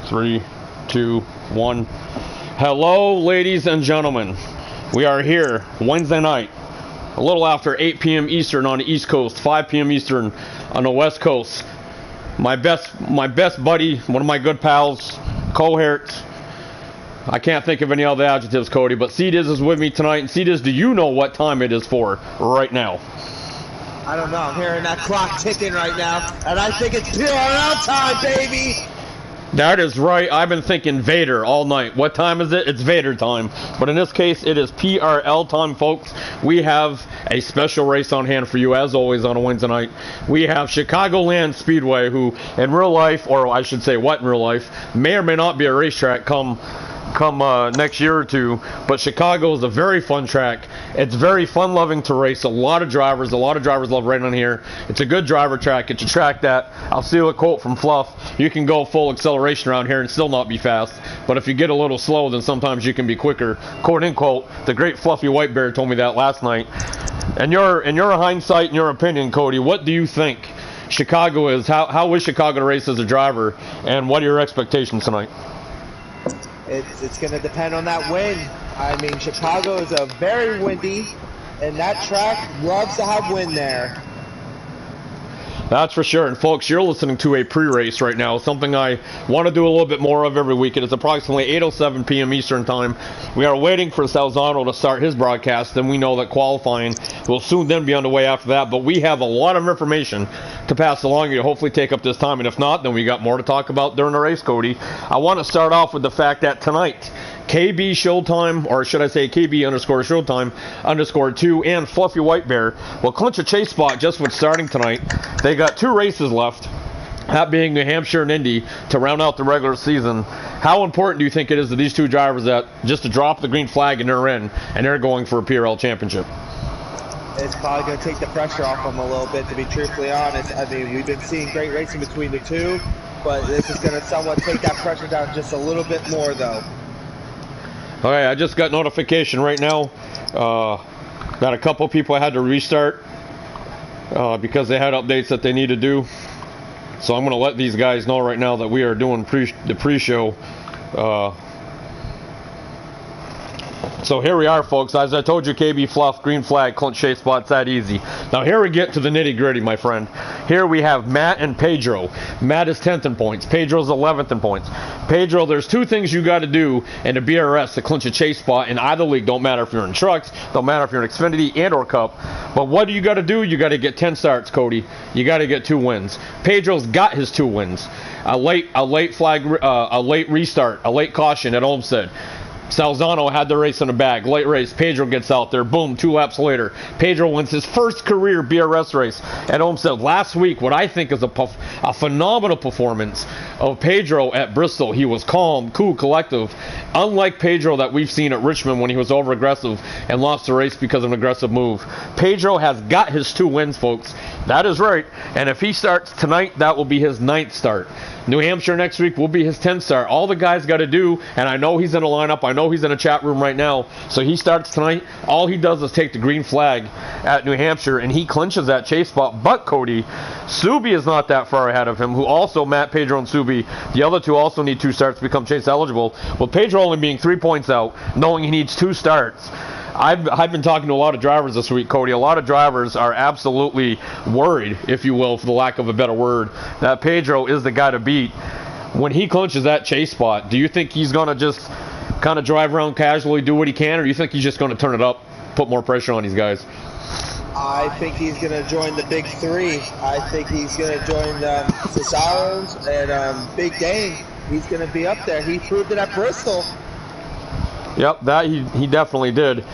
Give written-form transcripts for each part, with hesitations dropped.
3, 2, 1. Hello, ladies and gentlemen. We are here Wednesday night, a little after 8 p.m. Eastern on the East Coast, 5 p.m. Eastern on the West Coast. My best buddy, one of my good pals, cohorts. I can't think of any other adjectives, Cody, but C-Diz is with me tonight. And C-Diz, do you know what time it is for right now? I don't know. I'm hearing that clock ticking right now, and I think it's PRL time, baby! That is right. I've been thinking Vader all night. What time is it? It's Vader time. But in this case, it is PRL time, folks. We have a special race on hand for you, as always, on a Wednesday night. We have Chicagoland Speedway, who in real life, or I should say what in real life, may or may not be a racetrack come next year or two, but Chicago is a very fun track. It's very fun-loving to race. A lot of drivers love riding on here. It's a good driver track. It's a track that, I'll steal a quote from Fluff, you can go full acceleration around here and still not be fast, but if you get a little slow, then sometimes you can be quicker. Quote unquote, the great Fluffy White Bear told me that last night. And your hindsight, in your opinion, Cody, what do you think Chicago is? How is Chicago to race as a driver, and what are your expectations tonight? It's going to depend on that wind. I mean, Chicago is a very windy, and that track loves to have wind there. That's for sure. And folks, you're listening to a pre-race right now, something I want to do a little bit more of every week. It is approximately 8:07 p.m. Eastern Time. We are waiting for Salzano to start his broadcast, and we know that qualifying will soon then be underway after that. But we have a lot of information to pass along to hopefully take up this time. And if not, then we got more to talk about during the race, Cody. I want to start off with the fact that tonight, KB Showtime, or should I say KB underscore Showtime underscore 2, and Fluffy White Bear will clinch a chase spot just with starting tonight. They got 2 races left, that being New Hampshire and Indy, to round out the regular season. How important do you think it is to these 2 drivers that just to drop the green flag and they're in, and they're going for a PRL championship? It's probably going to take the pressure off them a little bit, to be truthfully honest. I mean, we've been seeing great racing between the 2, but this is going to somewhat take that pressure down just a little bit more, though. All right, I just got notification right now that a couple people had to restart because they had updates that they need to do. So I'm going to let these guys know right now that we are doing the pre-show. So here we are, folks. As I told you, KB Fluff, green flag, clinch chase spot's that easy. Now here we get to the nitty-gritty, my friend. Here we have Matt and Pedro. Matt is 10th in points. Pedro's 11th in points. Pedro, there's 2 things you got to do in the BRS to clinch a chase spot in either league. Don't matter if you're in trucks, don't matter if you're in Xfinity and or Cup. But what do you got to do? You got to get 10 starts, Cody. You got to get 2 wins. Pedro's got his 2 wins. A late restart, a late caution at Olmsted. Salzano had the race in the bag. Late race. Pedro gets out there. Boom. 2 laps later, Pedro wins his first career BRS race at Olmsted. Last week, what I think is a phenomenal performance of Pedro at Bristol. He was calm, cool, collective. Unlike Pedro that we've seen at Richmond when he was over-aggressive and lost the race because of an aggressive move. Pedro has got his 2 wins, folks. That is right. And if he starts tonight, that will be his 9th start. New Hampshire next week will be his 10th start. All the guys got to do, and I know he's in a lineup, I know he's in a chat room right now, so he starts tonight. All he does is take the green flag at New Hampshire, and he clinches that chase spot. But, Cody, Subi is not that far ahead of him, who also, Matt, Pedro, and Subi, the other 2 also need 2 starts to become chase eligible. With Pedro only being 3 points out, knowing he needs 2 starts. I've been talking to a lot of drivers this week, Cody. A lot of drivers are absolutely worried, if you will, for the lack of a better word, that Pedro is the guy to beat. When he clinches that chase spot, do you think he's going to just kind of drive around casually, do what he can, or do you think he's just going to turn it up, put more pressure on these guys? I think he's going to join the big 3. I think he's going to join Cesaro's and Big Dane. He's going to be up there. He proved it at Bristol. Yep, that he definitely did.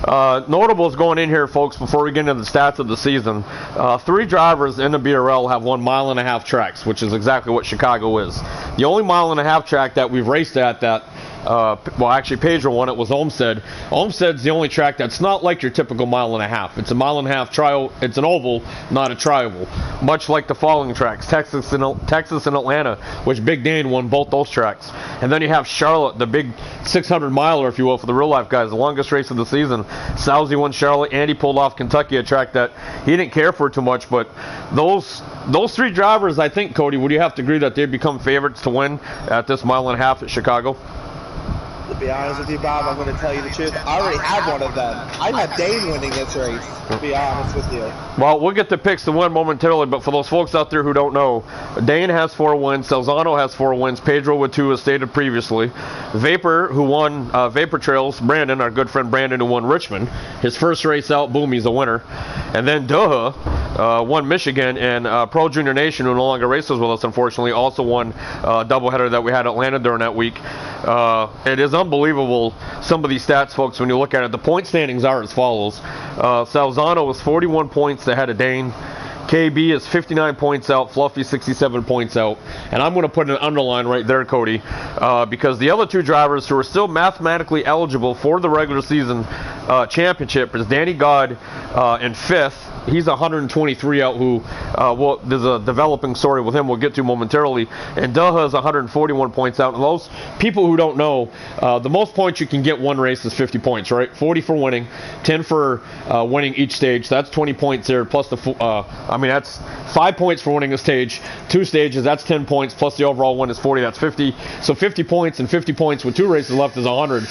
Notables going in here, folks, before we get into the stats of the season. 3 drivers in the BRL have won 1.5 mile tracks, which is exactly what Chicago is. The only 1.5 mile track that we've raced at that well, actually Pedro won it, was Olmsted. Olmsted's the only track that's not like your typical 1.5 miles. It's a 1.5 mile trial. It's an oval, not a tri-oval. Much like the following tracks, Texas and Atlanta, which Big Dane won both those tracks. And then you have Charlotte, the big 600 miler, if you will, for the real life guys, the longest race of the season. Sousy won Charlotte. Andy pulled off Kentucky, a track that he didn't care for too much, but those those three drivers, I think, Cody, would you have to agree that they become favorites to win at this mile and a half at Chicago? To be honest with you, Bob, I'm going to tell you the truth. I already have one of them. I have Dane winning this race, to be honest with you. Well, we'll get the picks to win momentarily, but for those folks out there who don't know, Dane has 4 wins, Salzano has 4 wins, Pedro with 2 as stated previously. Vapor, who won Vapor Trails, Brandon, our good friend Brandon, who won Richmond, his first race out, boom, he's a winner. And then Duha won Michigan, and Pro Junior Nation, who no longer races with us, unfortunately, also won a doubleheader that we had at Atlanta during that week. It is unbelievable, some of these stats, folks, when you look at it. The point standings are as follows. Salzano is 41 points ahead of Dane. KB is 59 points out, Fluffy 67 points out. And I'm going to put an underline right there, Cody, because the other 2 drivers who are still mathematically eligible for the regular season championship is Danny God in 5th. He's 123 out, who there's a developing story with him we'll get to momentarily. And Duha is 141 points out. And those people who don't know, the most points you can get one race is 50 points, right? 40 for winning, 10 for winning each stage. So that's 20 points there, plus that's 5 points for winning a stage. 2 stages, that's 10 points, plus the overall win is 40, that's 50. So 50 points, and 50 points with 2 races left is 100.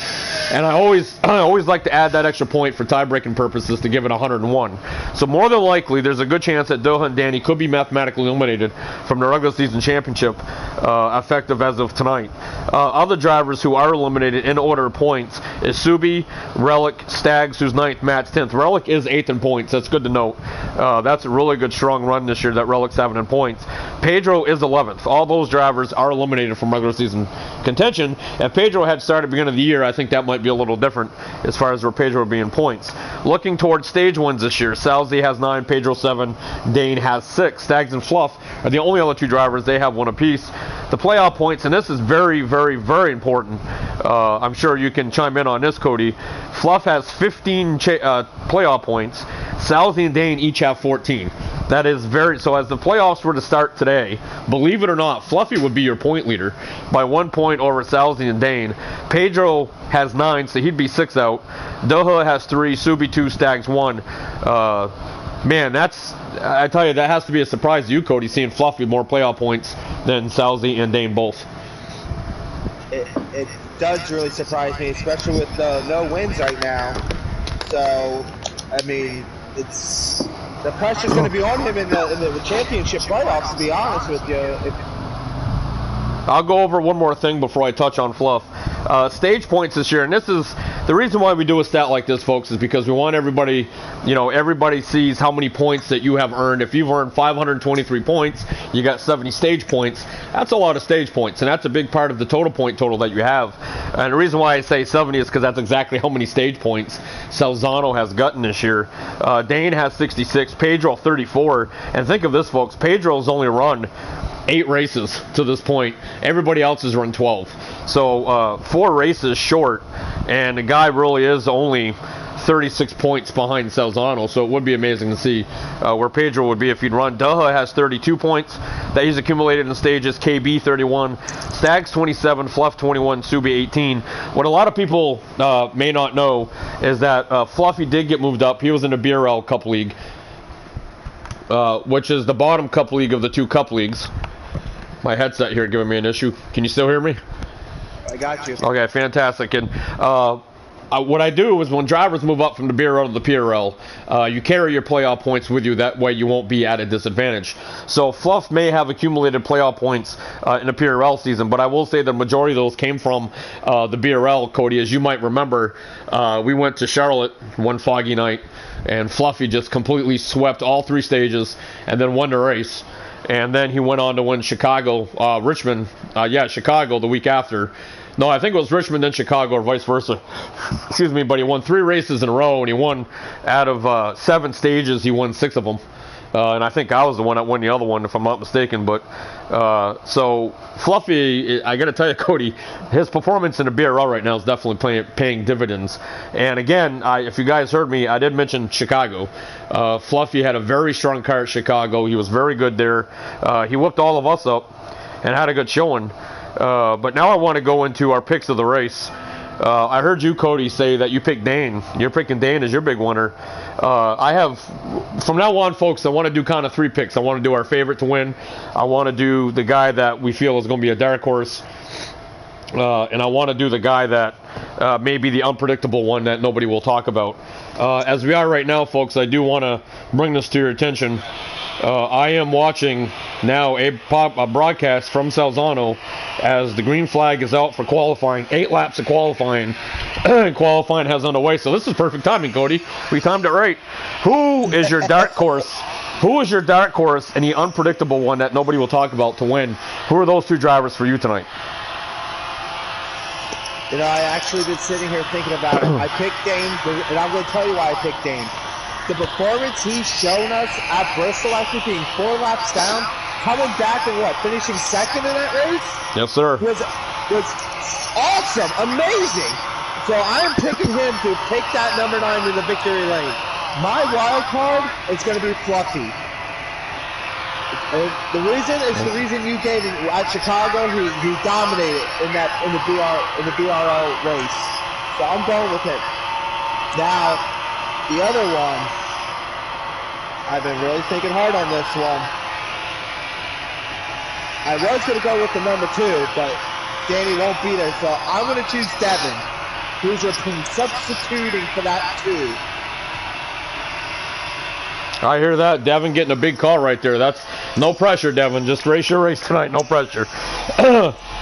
And I always like to add that extra point for tie-breaking purposes to give it 101. So more than likely, there's a good chance that Doha and Danny could be mathematically eliminated from the regular season championship, effective as of tonight. Other drivers who are eliminated in order of points is Subi, Relic, Staggs, who's 9th, Matt's 10th. Relic is 8th in points. That's good to note. That's a really good, strong run this year that Relic's having in points. Pedro is 11th. All those drivers are eliminated from regular season contention. If Pedro had started at the beginning of the year, I think that might be a little different as far as where Pedro would be in points. Looking towards stage wins this year, Salzi has 9, Pedro 7, Dane has 6. Staggs and Fluff are the only other 2 drivers. They have 1 apiece. The playoff points, and this is very, very, very important. I'm sure you can chime in on this, Cody. Fluff has 15 playoff points. Salzi and Dane each have 14. That is so as the playoffs were to start today, believe it or not, Fluffy would be your point leader by 1 point over Salzi and Dane. Pedro has 9, so he'd be 6 out. Doha has 3, Subi 2, Staggs 1. Man, I tell you, that has to be a surprise to you, Cody, seeing Fluffy with more playoff points than Salzi and Dane both. It does really surprise me, especially with no wins right now. So, I mean, the pressure's going to be on him in the championship playoffs, to be honest with you. I'll go over one more thing before I touch on Fluff. Stage points this year, and this is the reason why we do a stat like this, folks, is because we want everybody, everybody sees how many points that you have earned. If you've earned 523 points, you got 70 stage points. That's a lot of stage points, and that's a big part of the total that you have. And the reason why I say 70 is because that's exactly how many stage points Salzano has gotten this year. Dane has 66, Pedro 34, and think of this, folks, Pedro's only run 8 races to this point. Everybody else has run 12. So 4 races short, and the guy really is only 36 points behind Salzano, so it would be amazing to see where Pedro would be if he'd run. Duha has 32 points that he's accumulated in stages. KB 31, Staggs 27, Fluff 21, Subi 18. What a lot of people may not know is that Fluffy did get moved up. He was in the PRL Cup League, which is the bottom Cup League of the 2 Cup Leagues. My headset here giving me an issue. Can you still hear me? I got you. Okay, fantastic. And what I do is when drivers move up from the PRL to the PRL, you carry your playoff points with you. That way you won't be at a disadvantage. So Fluff may have accumulated playoff points in the PRL season, but I will say the majority of those came from the PRL, Cody. As you might remember, we went to Charlotte one foggy night, and Fluffy just completely swept all 3 stages and then won the race. And then he went on to win Chicago, Chicago the week after. No, I think it was Richmond then Chicago or vice versa. Excuse me, but he won 3 races in a row, and he won out of 7 stages, he won 6 of them. And I think I was the one that won the other one, if I'm not mistaken. But so Fluffy, I got to tell you, Cody, his performance in the BRL right now is definitely paying dividends. And again, if you guys heard me, I did mention Chicago. Fluffy had a very strong car at Chicago. He was very good there. He whooped all of us up and had a good showing. But now I want to go into our picks of the race. I heard you, Cody, say that you picked Dane. You're picking Dane as your big winner. I have, from now on, folks, I want to do kind of 3 picks. I want to do our favorite to win. I want to do the guy that we feel is going to be a dark horse. And I want to do the guy that may be the unpredictable one that nobody will talk about. As we are right now, folks, I do want to bring this to your attention. I am watching now a broadcast from Salzano as the green flag is out for qualifying. 8 laps of qualifying. Qualifying has underway, so this is perfect timing, Cody. We timed it right. Who is your dark horse? Who is your dark horse and the unpredictable one that nobody will talk about to win? Who are those 2 drivers for you tonight? You know, I actually been sitting here thinking about it. I picked Dane, and I'm going to tell you why I picked Dane. The performance he's shown us at Bristol after being 4 laps down, coming back and finishing 2nd in that race? Yes, sir. Was awesome, amazing. So I'm picking him to pick that number 9 to the victory lane. My wild card is going to be Fluffy. And the reason you gave it at Chicago. He dominated in the PRL race. So I'm going with him. Now, the other one, I've been really thinking hard on this one. I was going to go with the number 2, but Danny won't be there, so I'm going to choose Devin, who's substituting for that 2. I hear that. Devin getting a big call right there. That's no pressure, Devin. Just race your race tonight. No pressure.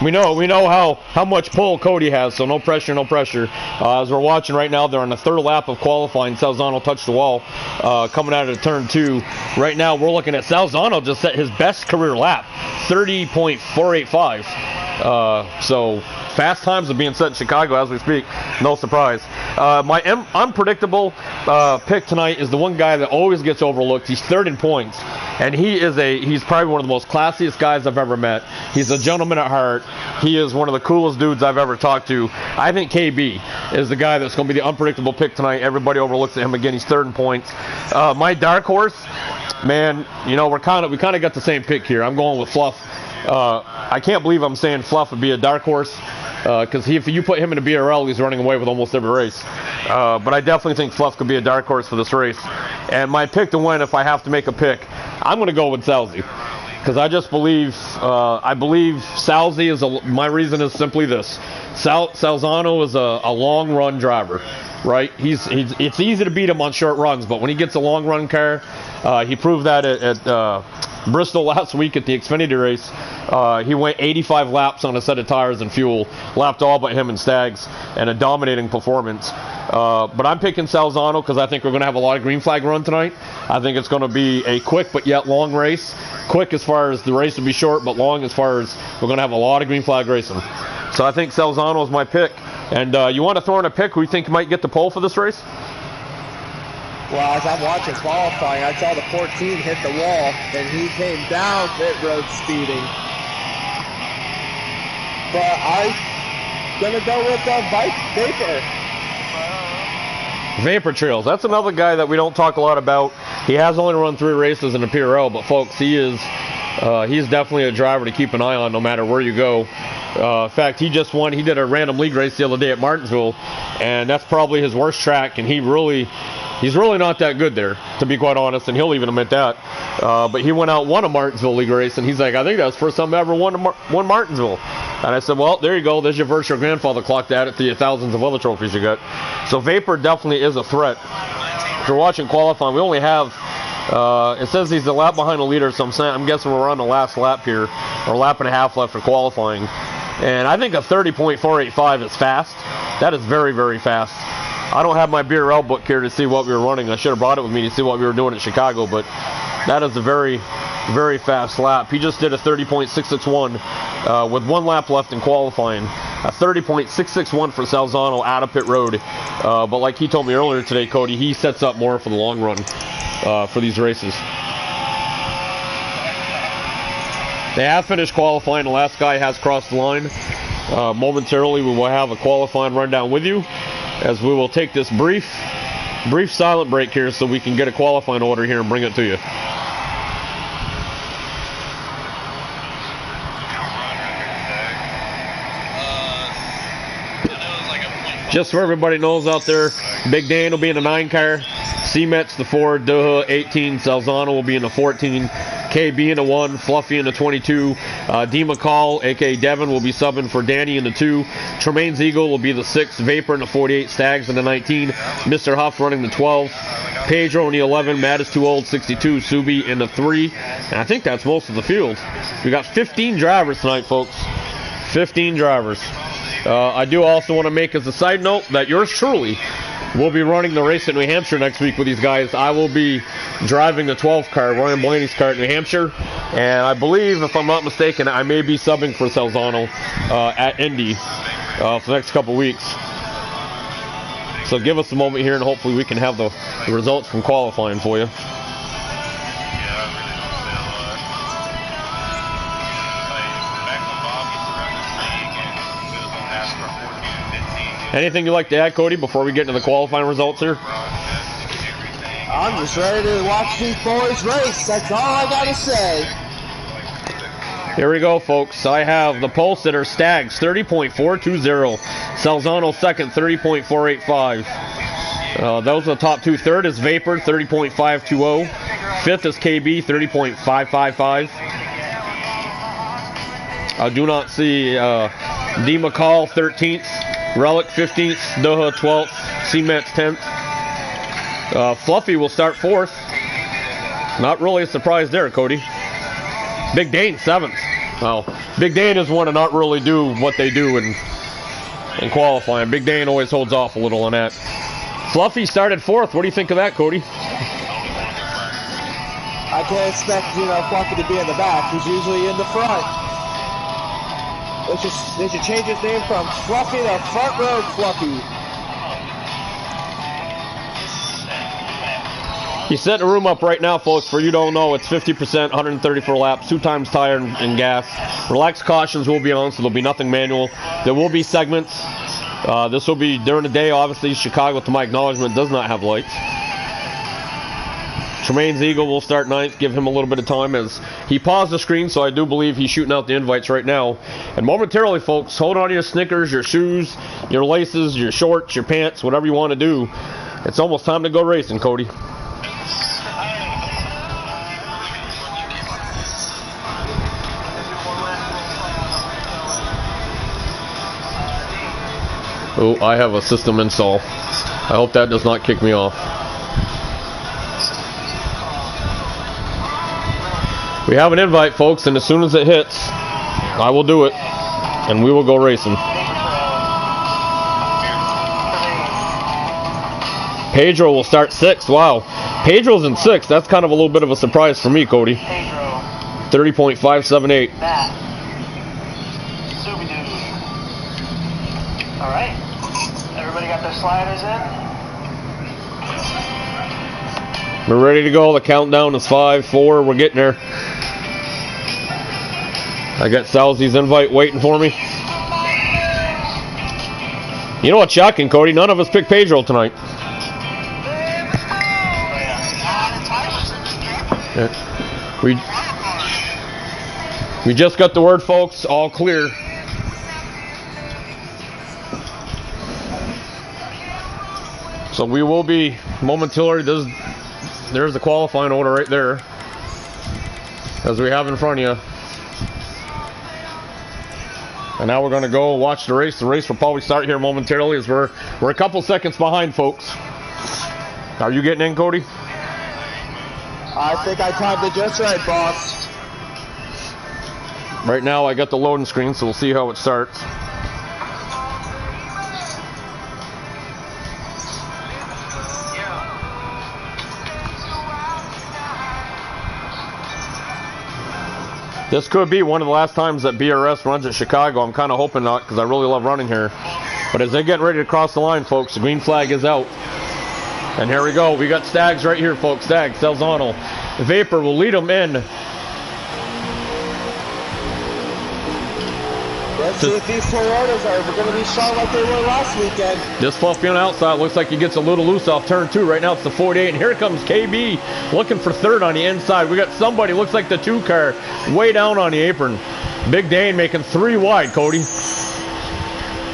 We know how much pull Cody has, so no pressure, no pressure. As we're watching right now, they're on the 3rd lap of qualifying. Salzano touched the wall coming out of turn 2. Right now, we're looking at Salzano just set his best career lap, 30.485. So fast times are being set in Chicago as we speak. No surprise. My unpredictable pick tonight is the one guy that always gets overlooked. He's 3rd in points, and he's probably one of the most classiest guys I've ever met. He's a gentleman at heart. He is one of the coolest dudes I've ever talked to. I think KB is the guy that's going to be the unpredictable pick tonight. Everybody overlooks at him again. He's 3rd in points. My dark horse, man, you know, we kind of got the same pick here. I'm going with Fluff. I can't believe I'm saying Fluff would be a dark horse, because if you put him in a BRL, he's running away with almost every race. But I definitely think Fluff could be a dark horse for this race. And my pick to win, if I have to make a pick, I'm going to go with Salzy, because I just believe, Salzy is my reason is simply this. Salzano is a long run driver, right? It's easy to beat him on short runs, but when he gets a long run car, he proved that at Bristol last week at the Xfinity race. He went 85 laps on a set of tires and fuel, lapped all but him and Staggs, and a dominating performance. But I'm picking Salzano because I think we're going to have a lot of green flag run tonight. I think it's going to be a quick but yet long race. Quick as far as the race will be short, but long as far as we're going to have a lot of green flag racing. So I think Salzano is my pick. And you want to throw in a pick who you think might get the pole for this race? Well, as I'm watching qualifying, I saw the 14 hit the wall, and he came down pit road speeding. But I'm going to go with Vapor. Vapor Trails. That's another guy that we don't talk a lot about. He has only run 3 races in the PRL, but folks, he's definitely a driver to keep an eye on no matter where you go. In fact, he just won. He did a random league race the other day at Martinsville, and that's probably his worst track, and he's really not that good there, to be quite honest, and he'll even admit that. But he went out and won a Martinsville league race, and he's like, I think that was the first time I ever won Martinsville. And I said, well, there you go. There's your virtual grandfather clock to add it to your thousands of other trophies you got. So Vapor definitely is a threat. If you're watching qualifying, we only have, it says he's a lap behind the leader, so I'm guessing we're on the last lap here, or lap and a half left for qualifying. And I think a 30.485 is fast. That is very, very fast. I don't have my BRL book here to see what we were running. I should have brought it with me to see what we were doing at Chicago, but that is a very, very fast lap. He just did a 30.661 with 1 lap left in qualifying. A 30.661 for Salzano out of pit road. But like he told me earlier today, Cody, he sets up more for the long run for these races. They have finished qualifying. The last guy has crossed the line. Momentarily, we will have a qualifying rundown with you, as we will take this brief silent break here so we can get a qualifying order here and bring it to you. It was like a Just so everybody knows out there, Big Dan will be in the 9 car. C-Met's the 4, Duha 18, Salzano will be in the 14, KB in the 1, Fluffy in the 22, D. McCall, aka Devin, will be subbing for Danny in the 2, Tremaine's Eagle will be the 6, Vapor in the 48, Stags in the 19, Mr. Huff running the 12, Pedro in the 11, Matt is too old, 62, Subi in the 3, and I think that's most of the field. We got 15 drivers tonight, folks. 15 drivers. I do also want to make as a side note that yours truly will be running the race in New Hampshire next week with these guys. I will be driving the 12 car, Ryan Blaney's car at New Hampshire, and I believe, if I'm not mistaken, I may be subbing for Salzano at Indy for the next couple weeks. So give us a moment here, and hopefully we can have the results from qualifying for you. Anything you'd like to add, Cody, before we get into the qualifying results here? I'm just ready to watch these boys race. That's all I gotta say. Here we go, folks. I have the pole sitter Stags 30.420. Salzano second 30.485. Those are the top two. Third is Vapor 30.520. Fifth is KB 30.555. I do not see D. McCall 13th. Relic 15th, Doha 12th, C-Met's 10th. Fluffy will start 4th. Not really a surprise there, Cody. Big Dane 7th. Well, Big Dane is one to not really do what they do in qualifying. Big Dane always holds off a little on that. Fluffy started 4th. What do you think of that, Cody? I can't expect, Fluffy to be in the back. He's usually in the front. They should change his name from Fluffy to Front Row Fluffy. He's setting the room up right now, folks. For you don't know, it's 50%, 134 laps, 2 times tire and gas. Relaxed cautions will be on, so there'll be nothing manual. There will be segments. This will be during the day. Obviously, Chicago, to my acknowledgement, does not have lights. Tremaine's Eagle will start 9th, give him a little bit of time as he paused the screen, so I do believe he's shooting out the invites right now. And momentarily, folks, hold on to your Snickers, your shoes, your laces, your shorts, your pants, whatever you want to do. It's almost time to go racing, Cody. Oh, I have a system install. I hope that does not kick me off. We have an invite, folks, and as soon as it hits, I will do it, and we will go racing. Pedro will start 6th. Wow. Pedro's in 6th. That's kind of a little bit of a surprise for me, Cody. 30.578. All right. Everybody got their sliders in? We're ready to go. The countdown is 5, 4. We're getting there. I got Salzy's invite waiting for me. You know what's shocking, Cody? None of us picked Pedro tonight. Yeah. We just got the word, folks. All clear. So we will be momentarily. There's the qualifying order right there, as we have in front of you. And now we're going to go watch the race. The race will probably start here momentarily, as we're a couple seconds behind, folks. Are you getting in, Cody? I think I timed it just right, boss. Right now I got the loading screen, so we'll see how it starts. This could be one of the last times that BRS runs at Chicago. I'm kind of hoping not, because I really love running here. But as they get ready to cross the line, folks, the green flag is out. And here we go. We got Stags right here, folks. Stags, Salzano. Vapor will lead them in. Let's see if these Toyotas are going to be strong like they were last weekend. This Fluffy on the outside looks like he gets a little loose off turn 2. Right now it's the 48, and here comes KB looking for 3rd on the inside. We got somebody, looks like the 2 car, way down on the apron. Big Dane making 3 wide, Cody.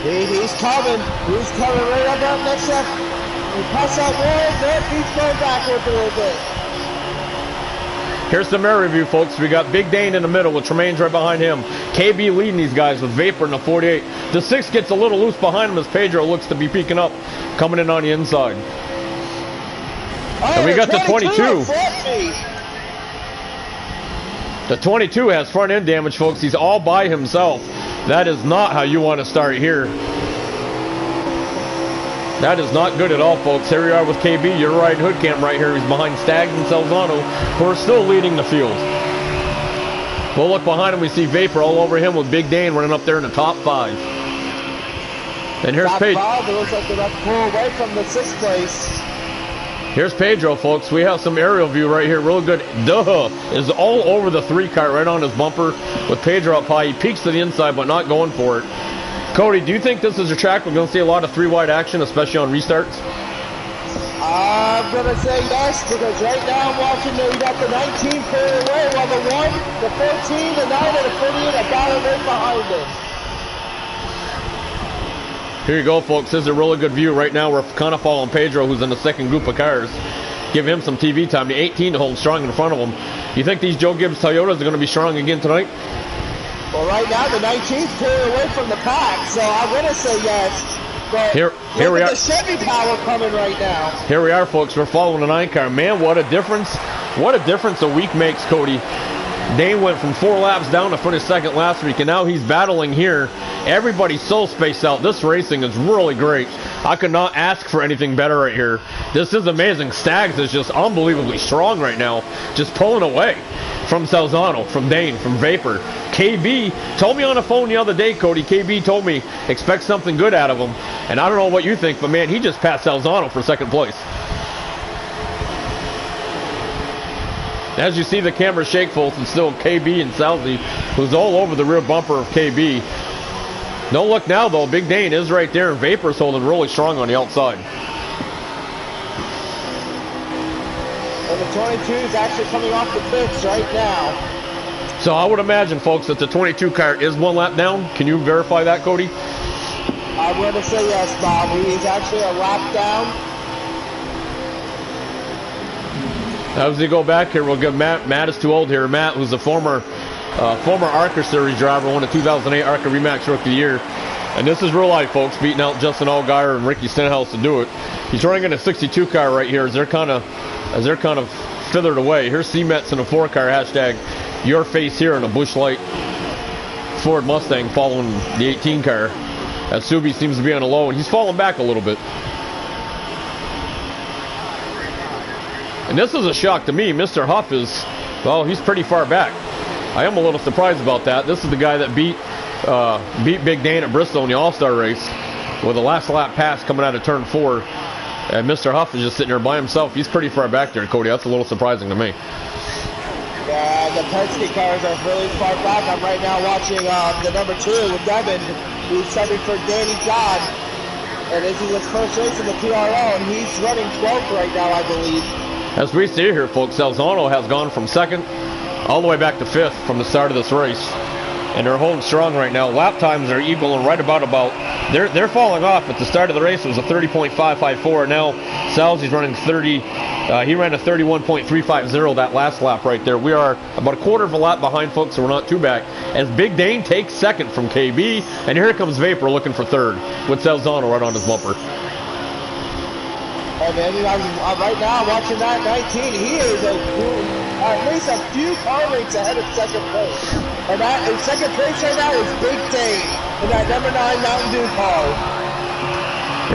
He's coming. He's coming right up that next step. He cuts that wall. Nope, he's going backwards a little bit. Here's some air review, folks. We got Big Dane in the middle with Tremaine's right behind him. KB leading these guys with Vapor in the 48. The 6 gets a little loose behind him as Pedro looks to be peeking up, coming in on the inside. And we got the 22. The 22 has front end damage, folks. He's all by himself. That is not how you want to start here. That is not good at all, folks. Here we are with KB. You're riding hood cam right here. He's behind Staggs and Salzano, who are still leading the field. We'll look behind him. We see Vapor all over him with Big Dane running up there in the top 5. And here's Pedro. It looks like they're about to pull away from the 6th place. Here's Pedro, folks. We have some aerial view right here. Real good. Duh is all over the 3 car, right on his bumper with Pedro up high. He peeks to the inside, but not going for it. Cody, do you think this is a track we're going to see a lot of 3-wide action, especially on restarts? I'm going to say yes, because right now I'm watching, you got the 19 clear away, while the 1, the 14, the 9, and the 48 are battled right behind him. Here you go, folks. This is a really good view. Right now we're kind of following Pedro, who's in the second group of cars. Give him some TV time. The 18 to hold strong in front of him. You think these Joe Gibbs Toyotas are going to be strong again tonight? Well, right now the 19's clear away from the pack, so I'm going to say yes. But here we are. The Chevy power coming right now. Here we are, folks. We're following the 9 car. Man, what a difference. What a difference a week makes, Cody. Dane went from 4 laps down to finish second last week, and now he's battling here. Everybody's so spaced out. This racing is really great. I could not ask for anything better right here. This is amazing. Staggs is just unbelievably strong right now, just pulling away from Salzano, from Dane, from Vapor. KB told me on the phone the other day, Cody. KB told me expect something good out of him, and I don't know what you think, but man, he just passed Salzano for second place. As you see the camera shake, folks, it's still KB and Salzy, who's all over the rear bumper of KB. Don't look now, though. Big Dane is right there, and Vapor's holding really strong on the outside. And the 22 is actually coming off the pits right now. So I would imagine, folks, that the 22 car is 1 lap down. Can you verify that, Cody? I'm going to say yes, Bob. He's actually a lap down. As we go back here, we'll give Matt. Matt is too old here. Matt, who's a former ARCA Series driver, won the 2008 ARCA Remax Rookie of the Year. And this is real life, folks, beating out Justin Allgaier and Ricky Stenhouse to do it. He's running in a 62 car right here as they're kind of fithered away. Here's C-Mets in a 4 car, hashtag your face here in a Busch Light Ford Mustang following the 18 car. As Subi seems to be on a low, and he's falling back a little bit. And this is a shock to me. Mr. Huff is, well, he's pretty far back. I am a little surprised about that. This is the guy that beat Big Dane at Bristol in the All-Star race with a last lap pass coming out of turn 4. And Mr. Huff is just sitting there by himself. He's pretty far back there, Cody. That's a little surprising to me. Yeah, the Penske cars are really far back. I'm right now watching the number 2 with Devin, who's subbing for Danny Dodd. And this is his first race in the PRL, and he's running 12th right now, I believe. As we see here, folks, Salzano has gone from 2nd all the way back to 5th from the start of this race. And they're holding strong right now. Lap times are equal and right about. They're falling off. At the start of the race, it was a 30.554. Now, Salzy's running 30. He ran a 31.350 that last lap right there. We are about a quarter of a lap behind, folks, so we're not too back. As Big Dane takes 2nd from KB, and here comes Vapor looking for 3rd with Salzano right on his bumper. And then right now watching that 19, he is at least a few car lengths ahead of 2nd place. And that in 2nd place right now is Big Dane in that number 9 Mountain Dew car.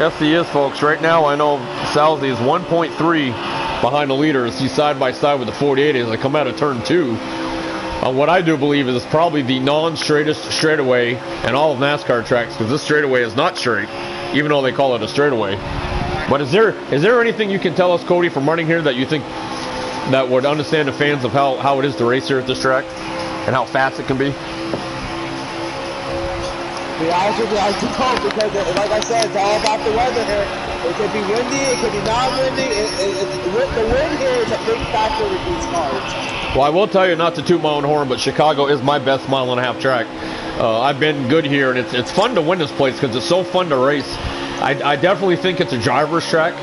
Yes, he is, folks. Right now, I know Salzy is 1.3 behind the leaders. He's side by side with the 48 as they come out of turn 2. What I do believe is probably the non-straightest straightaway in all of NASCAR tracks, because this straightaway is not straight, even though they call it a straightaway. But is there anything you can tell us, Cody, from running here that you think that would understand the fans of how it is to race here at this track and how fast it can be? To be honest with you, I don't, because like I said, it's all about the weather here. It could be windy, it could be non-windy. The wind here is a big factor with these cars. Well, I will tell you, not to toot my own horn, but Chicago is my best mile-and-a-half track. I've been good here, and it's fun to win this place because it's so fun to race. I definitely think it's a driver's track,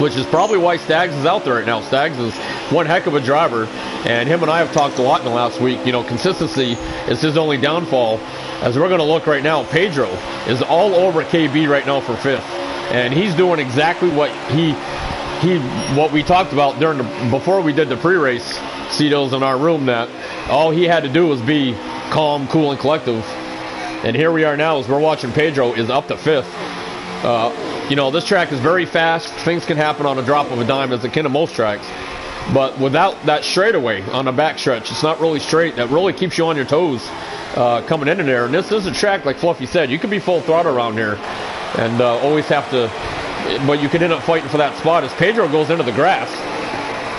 which is probably why Staggs is out there right now. Staggs is one heck of a driver, and him and I have talked a lot in the last week. You know, consistency is his only downfall. As we're going to look right now, Pedro is all over KB right now for 5th, and he's doing exactly what what we talked about before we did the pre-race CETOs in our room, that all he had to do was be calm, cool, and collective. And here we are now as we're watching Pedro is up to 5th. You know, this track is very fast. Things can happen on a drop of a dime, as akin to most tracks. But without that straightaway on the backstretch, it's not really straight. That really keeps you on your toes coming in there. And this is a track, like Fluffy said, you could be full throttle around here and always have to, but you could end up fighting for that spot as Pedro goes into the grass.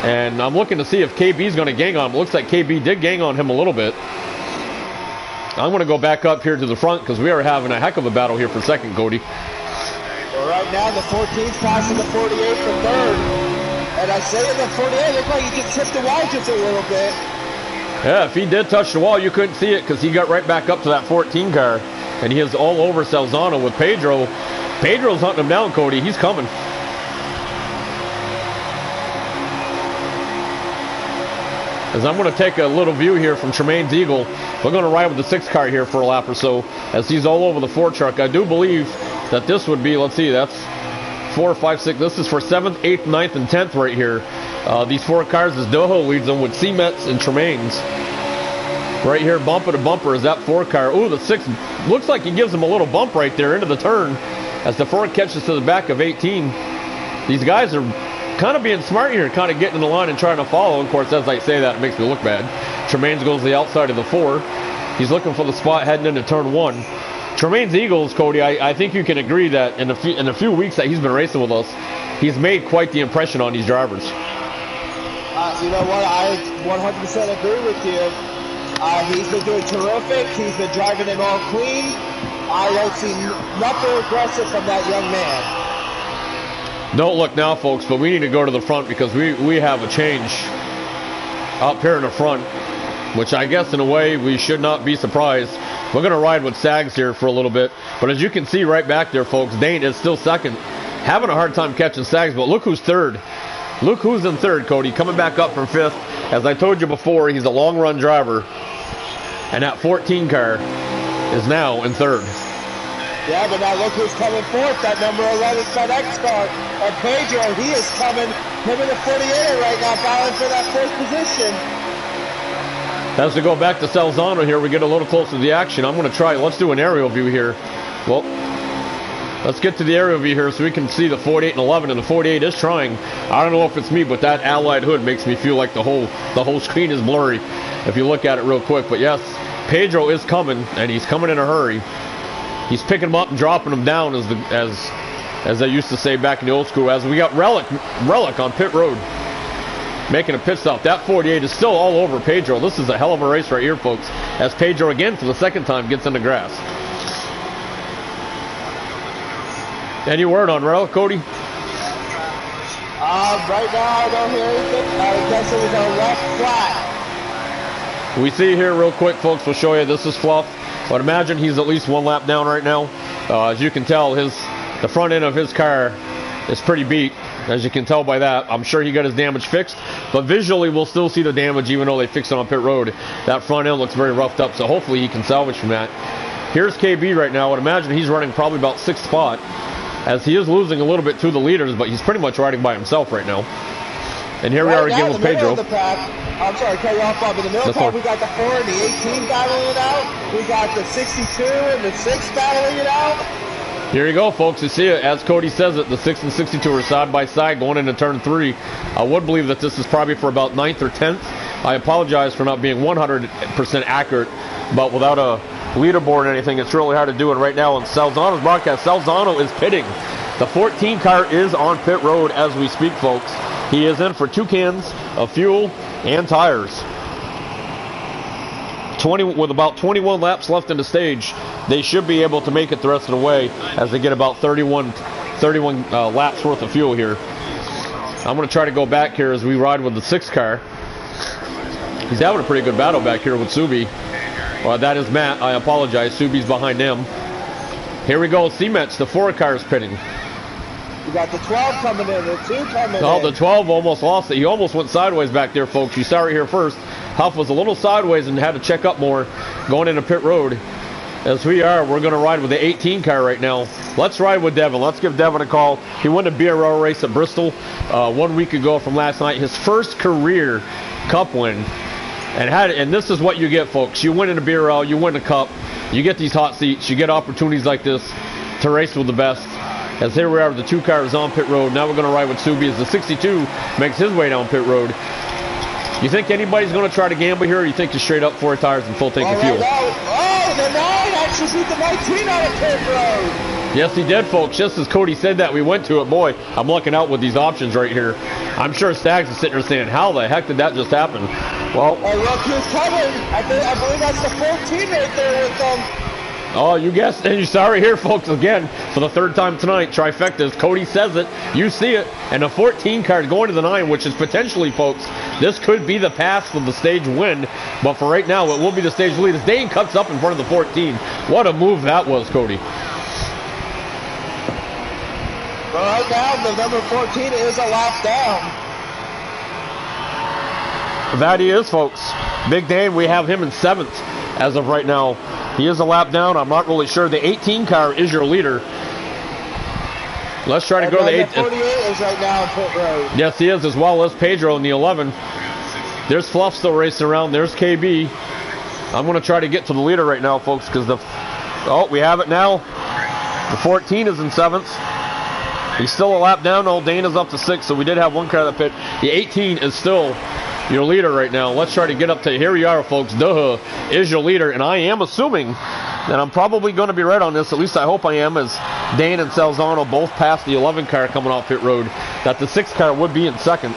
And I'm looking to see if KB's going to gang on him. It looks like KB did gang on him a little bit. I'm going to go back up here to the front because we are having a heck of a battle here for second, Cody. Well, right now the 14's passing the 48 for 3rd. And I say in the 48, looked like he just tipped the wall just a little bit. Yeah, if he did touch the wall, you couldn't see it because he got right back up to that 14 car. And he is all over Salzano with Pedro. Pedro's hunting him down, Cody. He's coming. As I'm going to take a little view here from Tremaine's Eagle. We're going to ride with the 6 car here for a lap or so as he's all over the 4 truck. I do believe that this would be, let's see, that's 4, 5, 6. This is for 7th, 8th, 9th, and 10th right here. These 4 cars as Doho leads them with Cemets and Tremaine's. Right here, bumper to bumper, is that 4 car. Ooh, the 6 looks like he gives him a little bump right there into the turn as the 4 catches to the back of 18. These guys are kind of being smart here, kind of getting in the line and trying to follow. Of course, as I say that, it makes me look bad. Tremaine's goes to the outside of the 4. He's looking for the spot heading into turn 1. Tremaine's Eagles, Cody, I think you can agree that in the few weeks that he's been racing with us, he's made quite the impression on these drivers. You know what? I 100% agree with you. He's been doing terrific. He's been driving them all clean. I don't see nothing aggressive from that young man. Don't look now, folks, but we need to go to the front because we have a change up here in the front, which I guess in a way we should not be surprised. We're going to ride with Sags here for a little bit, but as you can see right back there, folks, Dane is still second, having a hard time catching Sags, but look who's third. Look who's in third, Cody, coming back up from 5th. As I told you before, he's a long-run driver, and that 14 car is now in 3rd. Yeah, but now look who's coming 4th, that number 11 FedEx car. And Pedro, he is coming, him in the 48 right now, battling for that 4th position. As we go back to Salzano here, we get a little closer to the action. I'm going to try, let's do an aerial view here. Well, let's get to the aerial view here so we can see the 48 and 11, and the 48 is trying. I don't know if it's me, but that allied hood makes me feel like the whole screen is blurry if you look at it real quick. But yes, Pedro is coming, and he's coming in a hurry. He's picking them up and dropping them down, as they used to say back in the old school. As we got Relic on pit road, making a pit stop. That 48 is still all over Pedro. This is a hell of a race right here, folks, as Pedro again for the 2nd time gets in the grass. Any word on Relic, Cody? Right now I don't hear anything. I guess it was a left flat. We see here real quick, folks, we'll show you. This is Fluff. But imagine he's at least 1 lap down right now. As you can tell, the front end of his car is pretty beat. As you can tell by that, I'm sure he got his damage fixed. But visually, we'll still see the damage even though they fixed it on pit road. That front end looks very roughed up, so hopefully he can salvage from that. Here's KB right now. I would imagine he's running probably about 6th spot, as he is losing a little bit to the leaders, but he's pretty much riding by himself right now. And here we are again with Pedro. I'm sorry, cut you off, Bob. In the middle pack, we got the 4 and the 18 battling it out. We got the 62 and the 6 battling it out. Here you go, folks. You see it. As Cody says it, the 6 and 62 are side by side going into turn 3. I would believe that this is probably for about 9th or 10th. I apologize for not being 100% accurate, but without a leaderboard or anything, it's really hard to do it right now on Salzano's broadcast. Salzano is pitting. The 14 car is on pit road as we speak, folks. He is in for 2 cans of fuel and tires. With about 21 laps left in the stage, they should be able to make it the rest of the way as they get about 31 laps worth of fuel here. I'm going to try to go back here as we ride with the 6 car. He's having a pretty good battle back here with Subi. Well, that is Matt. I apologize. Subi's behind him. Here we go. Cements, the 4 cars pitting. You got the 12 coming in, the 2 coming in. Oh, the 12 almost lost it. He almost went sideways back there, folks. You saw it here first. Huff was a little sideways and had to check up more going into pit road. As we're going to ride with the 18 car right now. Let's ride with Devin. Let's give Devin a call. He won the BRL race at Bristol 1 week ago from last night. His first career Cup win. And this is what you get, folks. You win in the BRL, you win the Cup, you get these hot seats, you get opportunities like this to race with the best. As here we are with the 2 cars on pit road. Now we're going to ride with Subi as the 62 makes his way down pit road. You think anybody's going to try to gamble here, or you think just straight up 4 tires and full tank of fuel? Oh, the 9 actually beat the 19 on a pit road. Yes, he did, folks. Just as Cody said that, we went to it. Boy, I'm looking out with these options right here. I'm sure Stags is sitting there saying, how the heck did that just happen? Well, oh, look who's coming. I believe that's the 14 right there with them. Oh, you guessed, and you saw it here, folks, again, for the 3rd time tonight, trifectas. Cody says it, you see it, and a 14 car going to the 9, which is potentially, folks, this could be the pass for the stage win, but for right now, it will be the stage lead as Dane cuts up in front of the 14. What a move that was, Cody. Well, right now, the number 14 is a lap down. That he is, folks. Big Dane, we have him in 7th as of right now. He is a lap down. I'm not really sure. The 18 car is your leader. Let's try to go to the 8. 48 is right now on pit road. Yes, he is, as well as Pedro in the 11. There's Fluff still racing around. There's KB. I'm going to try to get to the leader right now, folks, because we have it now. The 14 is in 7th. He's still a lap down. Old Dane is up to 6th, so we did have 1 car that pit. The 18 is still your leader right now. Let's try to get up to, here we are, folks. Duh is your leader, and I am assuming that I'm probably going to be right on this, at least I hope I am, as Dane and Salzano both passed the 11 car coming off pit road, that the 6 car would be in 2nd.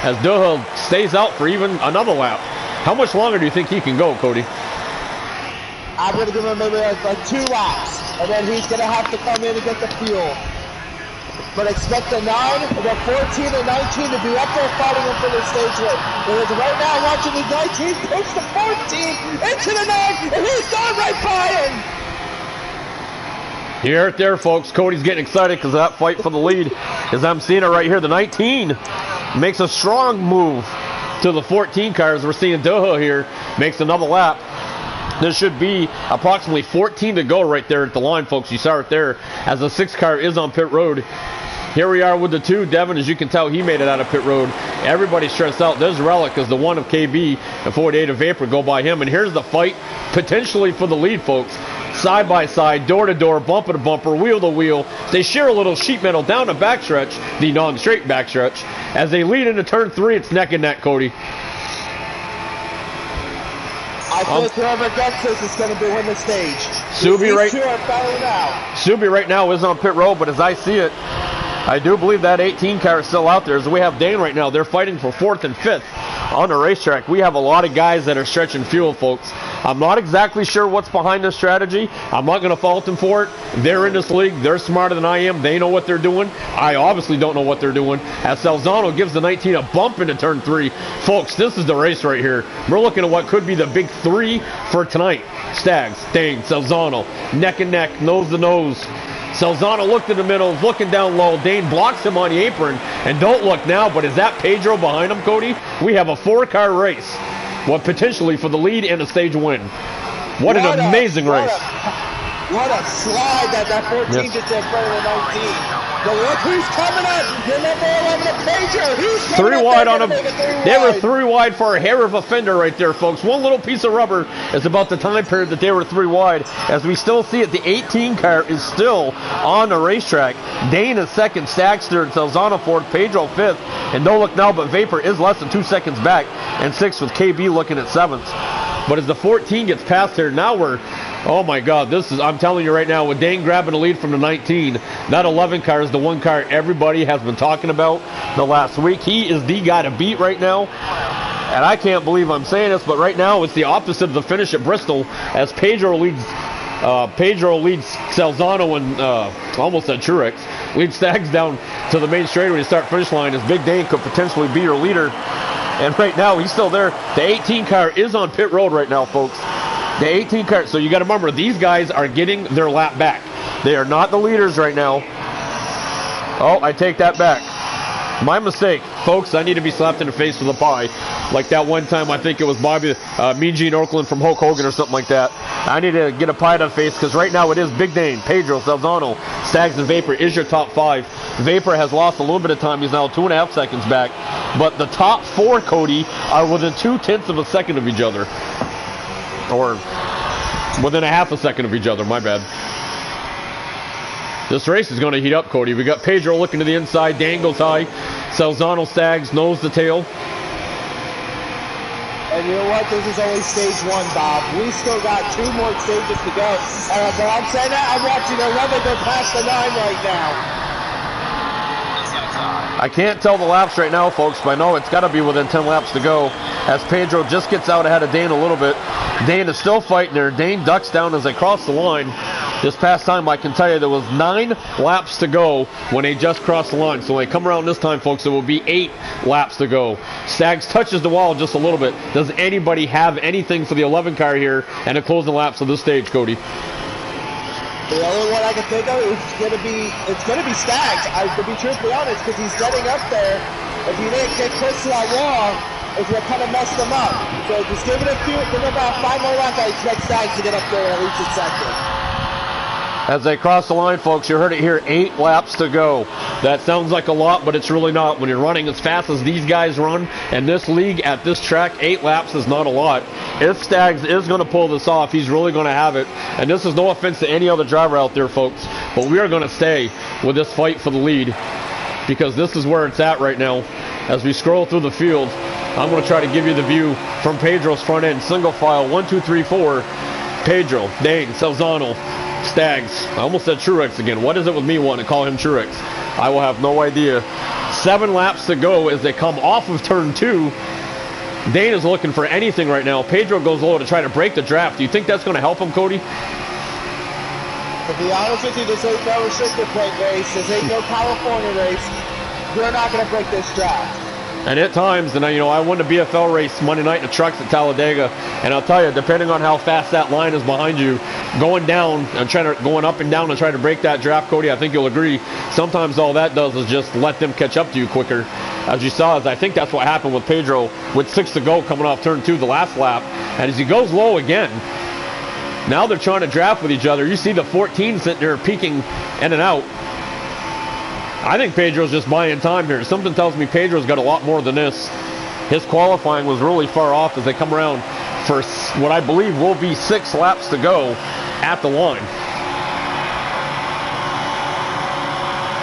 As Duh stays out for even another lap. How much longer do you think he can go, Cody? I'm going to give him maybe like 2 laps, and then he's going to have to come in and get the fuel. But expect the 9, the 14, and 19 to be up there fighting him for the stage win. Because right now, watching the 19 push the 14 into the 9, and he's gone right by him. You hear it there, folks. Cody's getting excited because of that fight for the lead. As I'm seeing it right here, the 19 makes a strong move to the 14 cars. We're seeing Doha here makes another lap. There should be approximately 14 to go right there at the line, folks. You saw it there as the 6 car is on pit road. Here we are with the 2. Devin, as you can tell, he made it out of pit road. Everybody's stressed out. There's Relic as the 1 of KB and 48 of Vapor go by him. And here's the fight potentially for the lead, folks. Side by side, door to door, bumper to bumper, wheel to wheel. They share a little sheet metal down the backstretch, the non-straight backstretch. As they lead into turn 3, it's neck and neck, Cody. I think whoever gets this is going to be win the stage. Subi These 2 are battling out. Subi right now is on pit road, but as I see it, I do believe that 18 car is still out there. As we have Dane right now, they're fighting for 4th and 5th on the racetrack. We have a lot of guys that are stretching fuel, folks. I'm not exactly sure what's behind this strategy. I'm not going to fault them for it. They're in this league. They're smarter than I am. They know what they're doing. I obviously don't know what they're doing. As Salzano gives the 19 a bump into turn 3. Folks, this is the race right here. We're looking at what could be the big 3 for tonight. Stags, Dane, Salzano, neck and neck, nose to nose. Salzano looked in the middle, looking down low. Dane blocks him on the apron. And don't look now, but is that Pedro behind him, Cody? We have a 4-car race. What potentially for the lead and a stage win. What an amazing race. What a slide that 14 just in front of the 19. But look who's coming up. Your number 11 of Pedro. He's 3 wide on him. They were 3 wide for a hair of a fender right there, folks. One little piece of rubber is about the time period that they were 3 wide. As we still see it, the 18 car is still on the racetrack. Dane is 2nd, Stags 3rd, Salzano 4th, Pedro 5th. And don't look now, but Vapor is less than 2 seconds back. And 6th with KB looking at 7th. But as the 14 gets past here, now we're, oh my God, this is, I'm telling you right now, with Dane grabbing the lead from the 19, that 11 car is the 1 car everybody has been talking about the last week. He is the guy to beat right now. And I can't believe I'm saying this, but right now it's the opposite of the finish at Bristol as Pedro leads Salzano and almost at Truex, leads Stags down to the main straightaway to start finish line as Big Dane could potentially be your leader. And right now, he's still there. The 18 car is on pit road right now, folks. The 18 car. So you got to remember, these guys are getting their lap back. They are not the leaders right now. Oh, I take that back. My mistake. Folks, I need to be slapped in the face with a pie. Like that one time, I think it was Bobby, Mean Gene Oakland from Hulk Hogan or something like that. I need to get a pie to the face because right now it is Big Dane, Pedro, Salzano, Stags, and Vapor is your top 5. Vapor has lost a little bit of time. He's now 2.5 seconds back. But the top 4, Cody, are within 0.2 of a second of each other. Or within a half a second of each other, my bad. This race is going to heat up, Cody. We got Pedro looking to the inside. Dane goes high. Salzano, Stags, nose to tail. And you know what? This is only stage 1, Bob. We still got 2 more stages to go. And but I'm saying that, I'm watching 11 go past the 9 right now. I can't tell the laps right now, folks, but I know it's got to be within 10 laps to go as Pedro just gets out ahead of Dane a little bit. Dane is still fighting there. Dane ducks down as they cross the line. This past time, I can tell you, there was 9 laps to go when they just crossed the line. So when they come around this time, folks, it will be 8 laps to go. Stags touches the wall just a little bit. Does anybody have anything for the 11 car here and a closing laps of this stage, Cody? The only one I can think of is gonna be Stags. To be truthfully honest, because he's getting up there. If you didn't get close to that wall, it's gonna kind of mess them up. So just give it about 5 more laps. I expect Stags to get up there at least a second. As they cross the line, folks, you heard it here, 8 laps to go. That sounds like a lot, but it's really not. When you're running as fast as these guys run in this league at this track, 8 laps is not a lot. If Stags is going to pull this off, he's really going to have it. And this is no offense to any other driver out there, folks, but we are going to stay with this fight for the lead because this is where it's at right now. As we scroll through the field, I'm going to try to give you the view from Pedro's front end. Single file, 1, 2, 3, 4. Pedro, Dane, Salzano, Stags. I almost said Truex again. What is it with me wanting to call him Truex? I will have no idea. 7 laps to go as they come off of turn 2. Dane is looking for anything right now. Pedro goes low to try to break the draft. Do you think that's going to help him, Cody? To be honest with you, this ain't no restricted plate race. This ain't no California race. We're not going to break this draft. And at times, and I won the BFL race Monday night in the trucks at Talladega, and I'll tell you, depending on how fast that line is behind you, going down and going up and down and trying to break that draft, Cody, I think you'll agree, sometimes all that does is just let them catch up to you quicker. As you saw, I think that's what happened with Pedro with 6 to go coming off turn 2 the last lap, and as he goes low again, now they're trying to draft with each other. You see the 14 sitting there peeking in and out. I think Pedro's just buying time here. Something tells me Pedro's got a lot more than this. His qualifying was really far off as they come around for what I believe will be 6 laps to go at the line.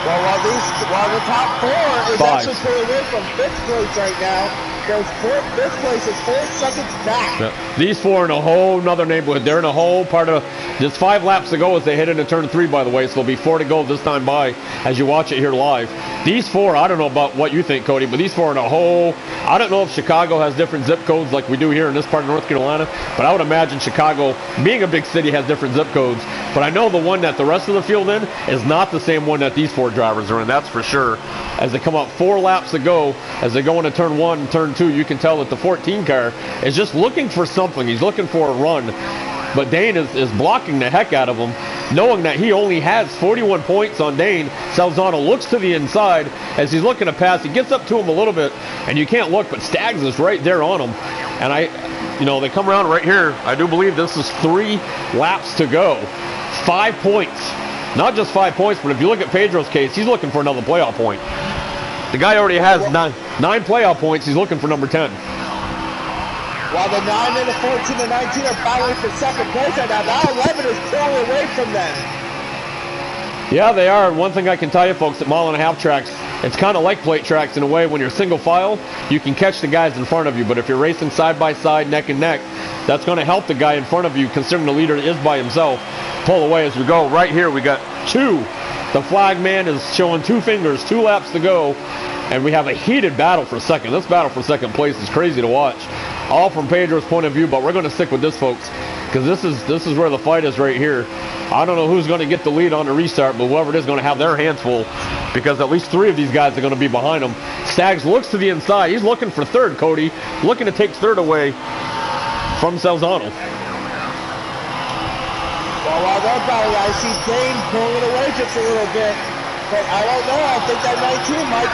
While the top 4 is 5. actually pulling in from 5th place right now, goes 5th place is 4 seconds back. Yeah. These 4 in a whole nother neighborhood. They're in a whole part of. There's 5 laps to go as they hit into turn 3, by the way. So there'll be 4 to go this time by as you watch it here live. These 4, I don't know about what you think, Cody, but these 4 in a whole. I don't know if Chicago has different zip codes like we do here in this part of North Carolina, but I would imagine Chicago, being a big city, has different zip codes. But I know the one that the rest of the field in is not the same one that these 4 drivers are in. That's for sure. As they come up 4 laps to go, as they go into turn 1 and turn 2, you can tell that the 14 car is just looking for something. He's looking for a run. But Dane is blocking the heck out of him, knowing that he only has 41 points on Dane. Salzano looks to the inside as he's looking to pass. He gets up to him a little bit, and you can't look, but Stags is right there on him. And they come around right here. I do believe this is 3 laps to go. 5 points. Not just 5 points, but if you look at Pedro's case, he's looking for another playoff point. The guy already has 9 playoff points. He's looking for number 10. While the 9 and the 14 and 19 are battling for second place right now, that 11 is pulling away from them. Yeah, they are. And one thing I can tell you, folks, at mile-and-a-half tracks, it's kind of like plate tracks in a way. When you're single file, you can catch the guys in front of you. But if you're racing side by side, neck and neck, that's going to help the guy in front of you, considering the leader is by himself, pull away as we go. Right here, we got 2. The flag man is showing 2 fingers, 2 laps to go. And we have a heated battle for second. This battle for second place is crazy to watch. All from Pedro's point of view, but we're going to stick with this, folks. because this is where the fight is right here. I don't know who's going to get the lead on the restart, but whoever it is going to have their hands full, because at least 3 of these guys are going to be behind him. Staggs looks to the inside. He's looking for third, Cody. Looking to take third away from Salzano. Well, while they're battling, I see Dane pulling away just a little bit. But I don't know. I think that 19 might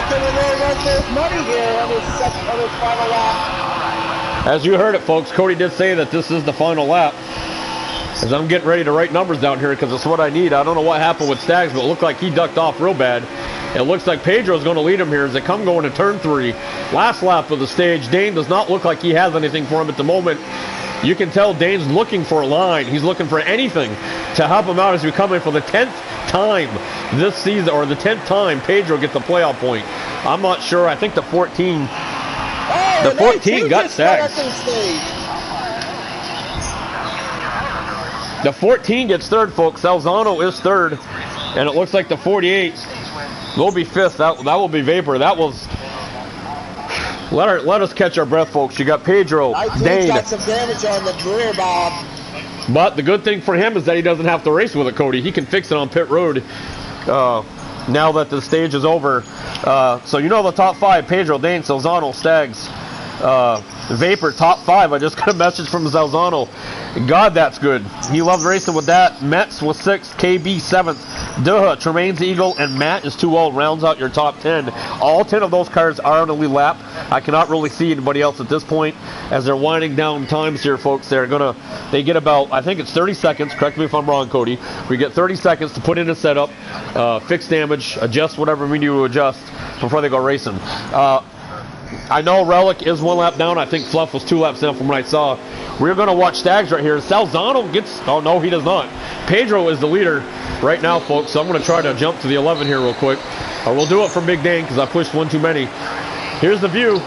get a little run for his money here on his final lap. As you heard it, folks, Cody did say that this is the final lap. As I'm getting ready to write numbers down here because it's what I need. I don't know what happened with Staggs, but it looked like he ducked off real bad. It looks like Pedro's going to lead him here as they come going to turn 3. Last lap of the stage. Dane does not look like he has anything for him at the moment. You can tell Dane's looking for a line. He's looking for anything to help him out as we come in for the 10th time this season, or the 10th time Pedro gets a playoff point. I'm not sure. I think the 14. Oh, the 14 got Staggs. The 14 gets third, folks. Salzano is third, and it looks like the 48 will be 5th. That will be Vapor. That was. Let us catch our breath, folks. You got Pedro, Dane. Got some damage on the rear, Bob. But the good thing for him is that he doesn't have to race with it, Cody. He can fix it on pit road now that the stage is over. So you know the top 5: Pedro, Dane, Salzano, Staggs, Vapor. Top 5. I just got a message from Salzano. God, that's good. He loves racing with that. Metz was 6th, KB 7th, Duh, Tremaine's Eagle, and Matt is 2 old. Rounds out your top 10. All 10 of those cars are on a lead lap. I cannot really see anybody else at this point as they're winding down times here, folks. They get about, I think it's 30 seconds. Correct me if I'm wrong, Cody. We get 30 seconds to put in a setup, fix damage, adjust whatever we need to adjust before they go racing. I know Relic is 1 lap down. I think Fluff was 2 laps down from what I saw. We're going to watch Staggs right here. Salzano gets... Oh, no, he does not. Pedro is the leader right now, folks. So I'm going to try to jump to the 11 here real quick. Or we'll do it from Big Dane because I pushed one too many. Here's the view.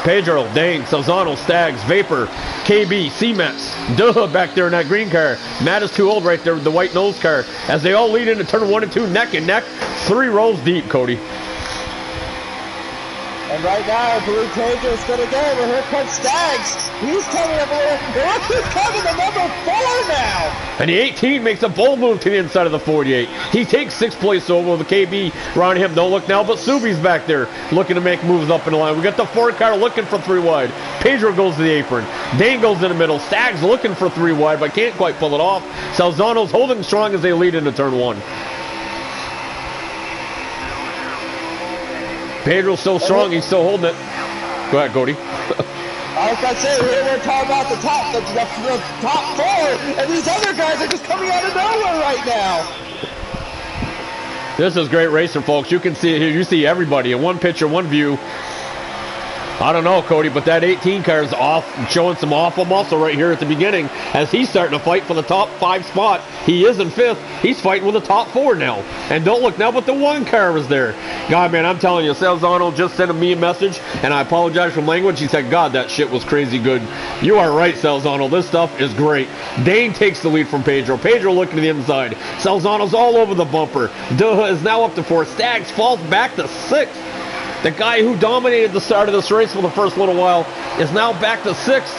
Pedro, Dane, Salzano, Staggs, Vapor, KB, C-Mets, Duh back there in that green car. Matt is 2 old right there with the white nose car. As they all lead into turn 1 and 2, neck and neck. 3 rows deep, Cody. And right now, I believe Pedro's going to go. But here comes Staggs. He's coming up a little. Look, he's coming to number 4 now. And the 18 makes a bold move to the inside of the 48. He takes 6th place over the KB around him. Don't look now, but Subi's back there looking to make moves up in the line. We got the 4 car looking for 3 wide. Pedro goes to the apron. Dane goes in the middle. Staggs looking for 3 wide, but can't quite pull it off. Salzano's holding strong as they lead into turn 1. Pedro's still strong. He's still holding it. Go ahead, Cody. I was going to say, here we're talking about the top 4, and these other guys are just coming out of nowhere right now. This is great racing, folks. You can see it here. You see everybody in one picture, one view. I don't know, Cody, but that 18 car is off, showing some awful muscle right here at the beginning as he's starting to fight for the top 5 spot. He is in 5th. He's fighting with the top 4 now. And don't look now, but the 1 car is there. God, man, I'm telling you, Salzano just sent me a message, and I apologize for language. He said, God, that shit was crazy good. You are right, Salzano. This stuff is great. Dane takes the lead from Pedro. Pedro looking to the inside. Salzano's all over the bumper. Duh is now up to 4. Staggs falls back to 6th. The guy who dominated the start of this race for the first little while is now back to 6th.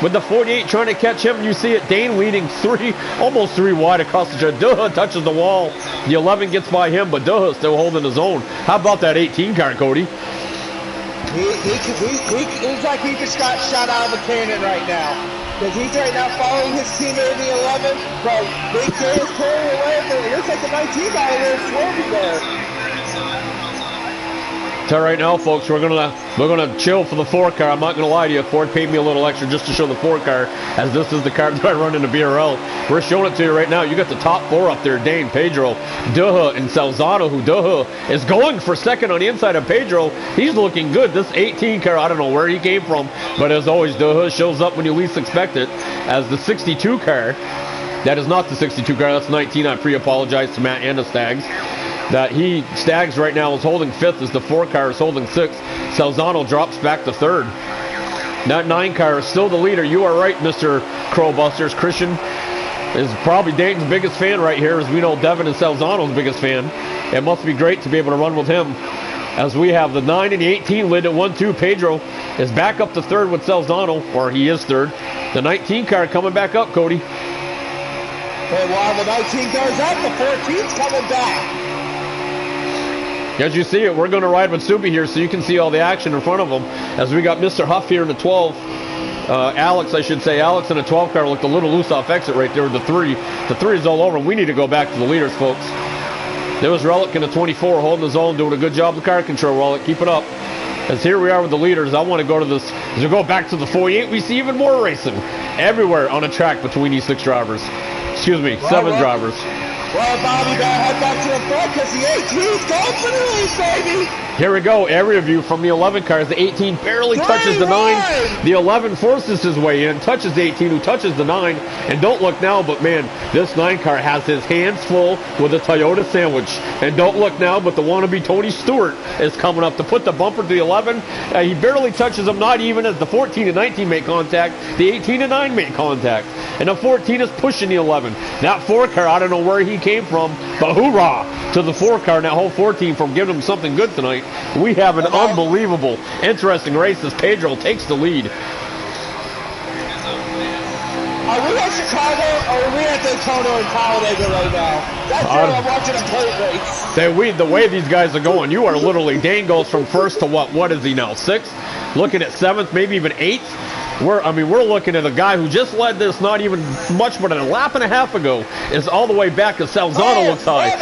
With the 48 trying to catch him, you see it. Dane leading almost 3 wide across the track. Duh touches the wall. The 11 gets by him, but Duh still holding his own. How about that 18 car, Cody? He's like he just got shot out of a cannon right now. Because he's right now following his teammate in the 11, but Big J is pulling away. It looks like the 19 guy is swerving there. So right now, folks, we're gonna chill for the 4 car. I'm not gonna lie to you. Ford paid me a little extra just to show the 4 car, as this is the car that I run in the BRL. We're showing it to you right now. You got the top 4 up there: Dane, Pedro, Duh, and Salzano, who Duh is going for 2nd on the inside of Pedro. He's looking good. This 18 car, I don't know where he came from, but as always, Duh shows up when you least expect it as the 62 car. That is not the 62 car. That's 19. I pre-apologize to Matt and the Staggs. Staggs right now is holding 5th as the 4 car is holding 6th. Salzano drops back to 3rd. That 9 car is still the leader. You are right, Mr. Crowbusters. Christian is probably Dayton's biggest fan right here, as we know Devin is Salzano's biggest fan. It must be great to be able to run with him, as we have the 9 and the 18 lid at 1-2. Pedro is back up to 3rd with Salzano, or he is 3rd. The 19 car coming back up, Cody. And while the 19 goes up, the 14's coming back. As you see it, we're going to ride with Subi here so you can see all the action in front of him. As we got Mr. Huff here in the 12. Alex, I should say, Alex in a 12 car looked a little loose off exit right there with the 3. The 3 is all over. We need to go back to the leaders, folks. There was Relic in a 24 holding his own, doing a good job of the car control, Relic. Keep it up. As here we are with the leaders, I want to go to this. As we go back to the 48, we see even more racing everywhere on a track between these 6 drivers. Excuse me, 7 drivers. Well, Bobby, gotta head back to the front because the 18's going for the race, baby. Here we go, area view from the 11 cars. The 18 barely touches the 9. The 11 forces his way in, touches the 18, who touches the 9. And don't look now, but man, this 9 car has his hands full with a Toyota sandwich. And don't look now, but the wannabe Tony Stewart is coming up to put the bumper to the 11. He barely touches him, not even as the 14 and 19 make contact. The 18 and 9 make contact. And the 14 is pushing the 11. That 4 car, I don't know where he came from, but hoorah to the 4 car and that whole 14 from giving him something good tonight. We have an unbelievable, interesting race as Pedro takes the lead. Are we at Chicago or are we at Daytona and Talladega right now? That's where I'm watching a plate race. The way these guys are going, you are literally, Dane goes from first to what is he now, 6th? Looking at 7th, maybe even 8th? We're looking at a guy who just led this not even much but a lap and a half ago, is all the way back as Salzano looks high.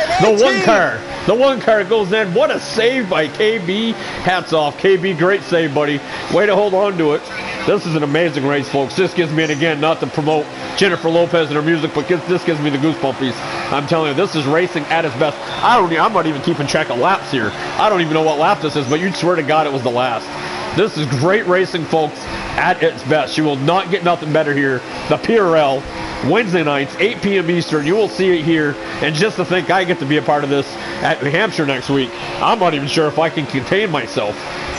The one car goes in. What a save by KB. Hats off. KB, great save, buddy. Way to hold on to it. This is an amazing race, folks. This gives me, and again, not to promote Jennifer Lopez and her music, but this gives me the goosebumpies. I'm telling you, this is racing at its best. I'm not even keeping track of laps here. I don't even know what lap this is, but you'd swear to God it was the last. This is great racing, folks, at its best. You will not get nothing better here. The PRL, Wednesday nights, 8 p.m. Eastern. You will see it here. And just to think I get to be a part of this at New Hampshire next week, I'm not even sure if I can contain myself,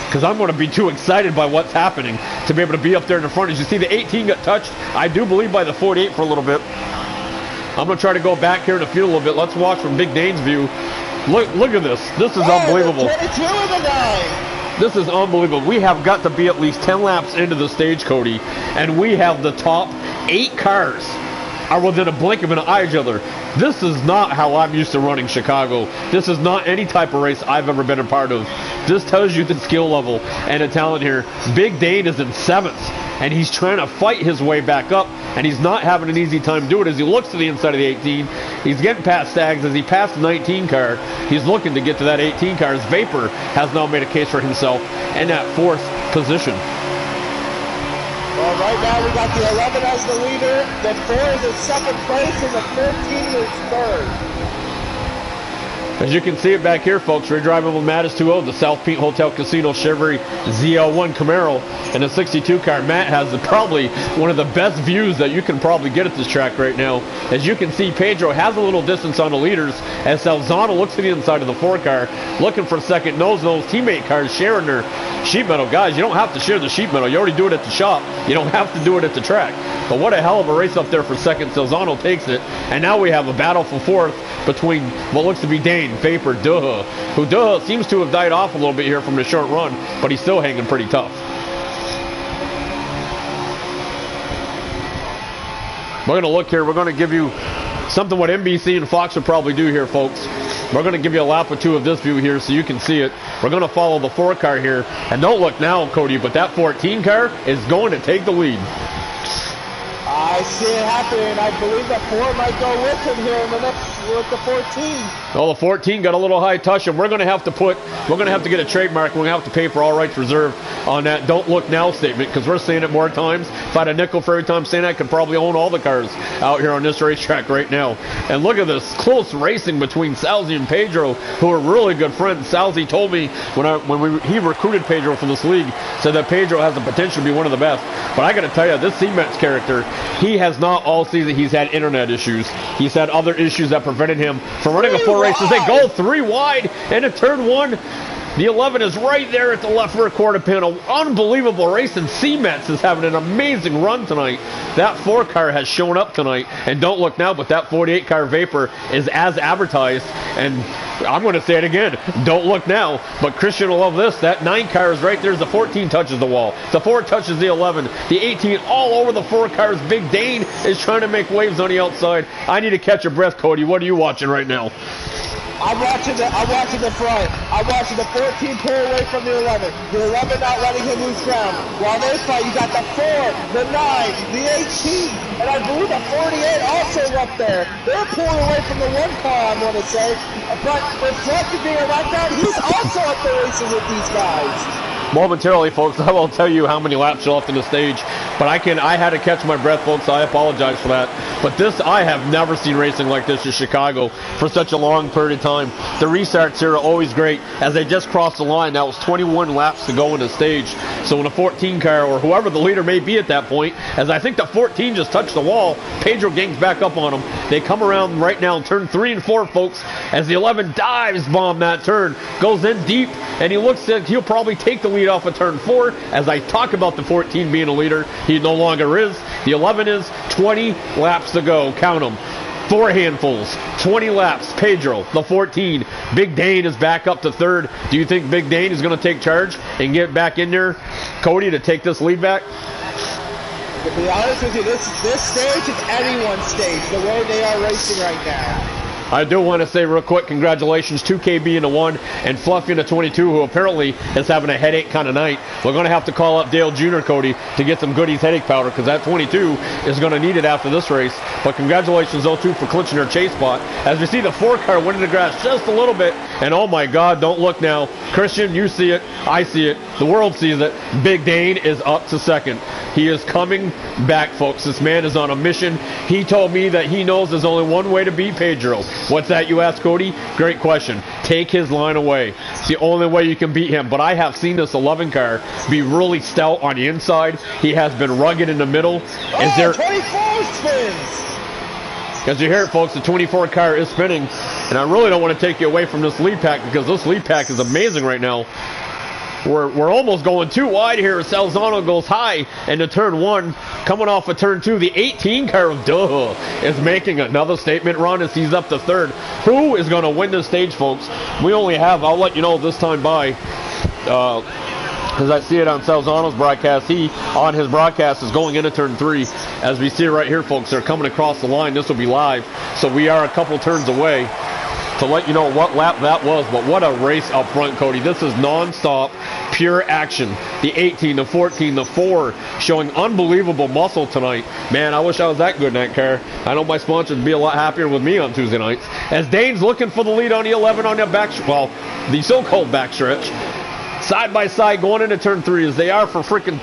because I'm going to be too excited by what's happening to be able to be up there in the front. As you see, the 18 got touched, I do believe, by the 48 for a little bit. I'm going to try to go back here in the field a little bit. Let's watch from Big Dane's view. Look at this. This is unbelievable. 22 of the 9. This is unbelievable. We have got to be at least 10 laps into the stage, Cody, and we have the top 8 cars are within a blink of an eye of each other. This is not how I'm used to running Chicago. This is not any type of race I've ever been a part of. This tells you the skill level and the talent here. Big Dane is in 7th, and he's trying to fight his way back up, and he's not having an easy time doing it. As he looks to the inside of the 18, he's getting past Stags. As he passed the 19 car, he's looking to get to that 18 car. As Vapor has now made a case for himself in that 4th position. Well, right now we got the 11 as the leader, the 4 is in 2nd place, and the 13 is 3rd. As you can see it back here, folks, we're driving with Mattis 2.0, the South Pete Hotel Casino Chevrolet ZL1 Camaro, and a 62 car. Matt has probably one of the best views that you can probably get at this track right now. As you can see, Pedro has a little distance on the leaders as Salzano looks to the inside of the 4 car, looking for second. Those teammate cars sharing their sheet metal. Guys, you don't have to share the sheet metal. You already do it at the shop. You don't have to do it at the track. But what a hell of a race up there for second. Salzano takes it, and now we have a battle for 4th between what looks to be Dane, Vapor, Duh, who seems to have died off a little bit here from the short run, but he's still hanging pretty tough. We're going to look here. We're going to give you something what NBC and Fox would probably do here, folks. We're going to give you a lap or two of this view here so you can see it. We're going to follow the 4 car here. And don't look now, Cody, but that 14 car is going to take the lead. I see it happening. I believe that 4 might go with him here in the next with the 14. Well, the 14 got a little high touch, and we're going to have to get a trademark. We're going to have to pay for all rights reserved on that "Don't Look Now" statement, because we're saying it more times. If I had a nickel for every time saying that, I could probably own all the cars out here on this racetrack right now. And look at this close racing between Salzi and Pedro, who are really good friends. Salzi told me he recruited Pedro for this league, said that Pedro has the potential to be one of the best. But I got to tell you, this C-Mets character, he has not all season. He's had internet issues. He's had other issues that prevented him from running a 4 races. They go 3 wide into turn 1. The 11 is right there at the left rear quarter panel. Unbelievable race, and C-Mets is having an amazing run tonight. That 4 car has shown up tonight, and don't look now, but that 48 car Vapor is as advertised, and I'm going to say it again, don't look now, but Christian will love this. That 9 car is right there. The 14 touches the wall. The 4 touches the 11. The 18 all over the 4 cars. Big Dane is trying to make waves on the outside. I need to catch your breath, Cody. What are you watching right now? I'm watching the front. I'm watching the 14 pull away from the 11. The 11 not letting him lose ground. While they fight, you got the 4, the 9, the 18, and I believe the 48 also up there. They're pulling away from the 1 car, I'm going to say. But reflected being right down, he's also up there racing with these guys. Momentarily, folks, I won't tell you how many laps are left in the stage, but I had to catch my breath, folks, so I apologize for that. But this, I have never seen racing like this in Chicago for such a long period of time. The restarts here are always great. As they just crossed the line, that was 21 laps to go in the stage. So when a 14 car, or whoever the leader may be at that point, as I think the 14 just touched the wall, Pedro gangs back up on them. They come around right now in turn 3 and 4, folks, as the 11 dives bomb that turn, goes in deep, and he looks like he'll probably take the lead off of turn 4. As I talk about the 14 being a leader, he no longer is. The 11 is. 20 laps to go. Count them. 4 handfuls. 20 laps. Pedro, the 14. Big Dane is back up to 3rd. Do you think Big Dane is going to take charge and get back in there, Cody, to take this lead back? To be honest with you, this stage is anyone's stage, the way they are racing right now. I do want to say real quick, congratulations to KB in the 1 and Fluffy in the 22, who apparently is having a headache kind of night. We're going to have to call up Dale Jr., Cody, to get some Goodies headache powder, because that 22 is going to need it after this race. But congratulations, those two, for clinching their chase spot. As we see the 4 car winning the grass just a little bit, and oh my God, don't look now. Christian, you see it, I see it, the world sees it. Big Dane is up to 2nd. He is coming back, folks. This man is on a mission. He told me that he knows there's only one way to beat Pedro. What's that, you ask, Cody? Great question. Take his line away. It's the only way you can beat him. But I have seen this 11 car be really stout on the inside. He has been rugged in the middle. Is there 24 spins? As you hear it, folks, the 24 car is spinning. And I really don't want to take you away from this lead pack, because this lead pack is amazing right now. We're almost going too wide here. Salzano goes high into turn 1. Coming off of turn 2, the 18 car of is making another statement run as he's up to 3rd. Who is going to win this stage, folks? We only have, I'll let you know this time by, as I see it on Salzano's broadcast, he, on his broadcast, is going into turn 3. As we see right here, folks, they're coming across the line. This will be live. So we are a couple turns away to let you know what lap that was. But what a race up front, Cody. This is non-stop, pure action. The 18, the 14, the 4 showing unbelievable muscle tonight. Man, I wish I was that good in that car. I know my sponsors would be a lot happier with me on Tuesday nights. As Dane's looking for the lead on the 11 on the the so-called backstretch. Side by side going into turn 3 as they are for freaking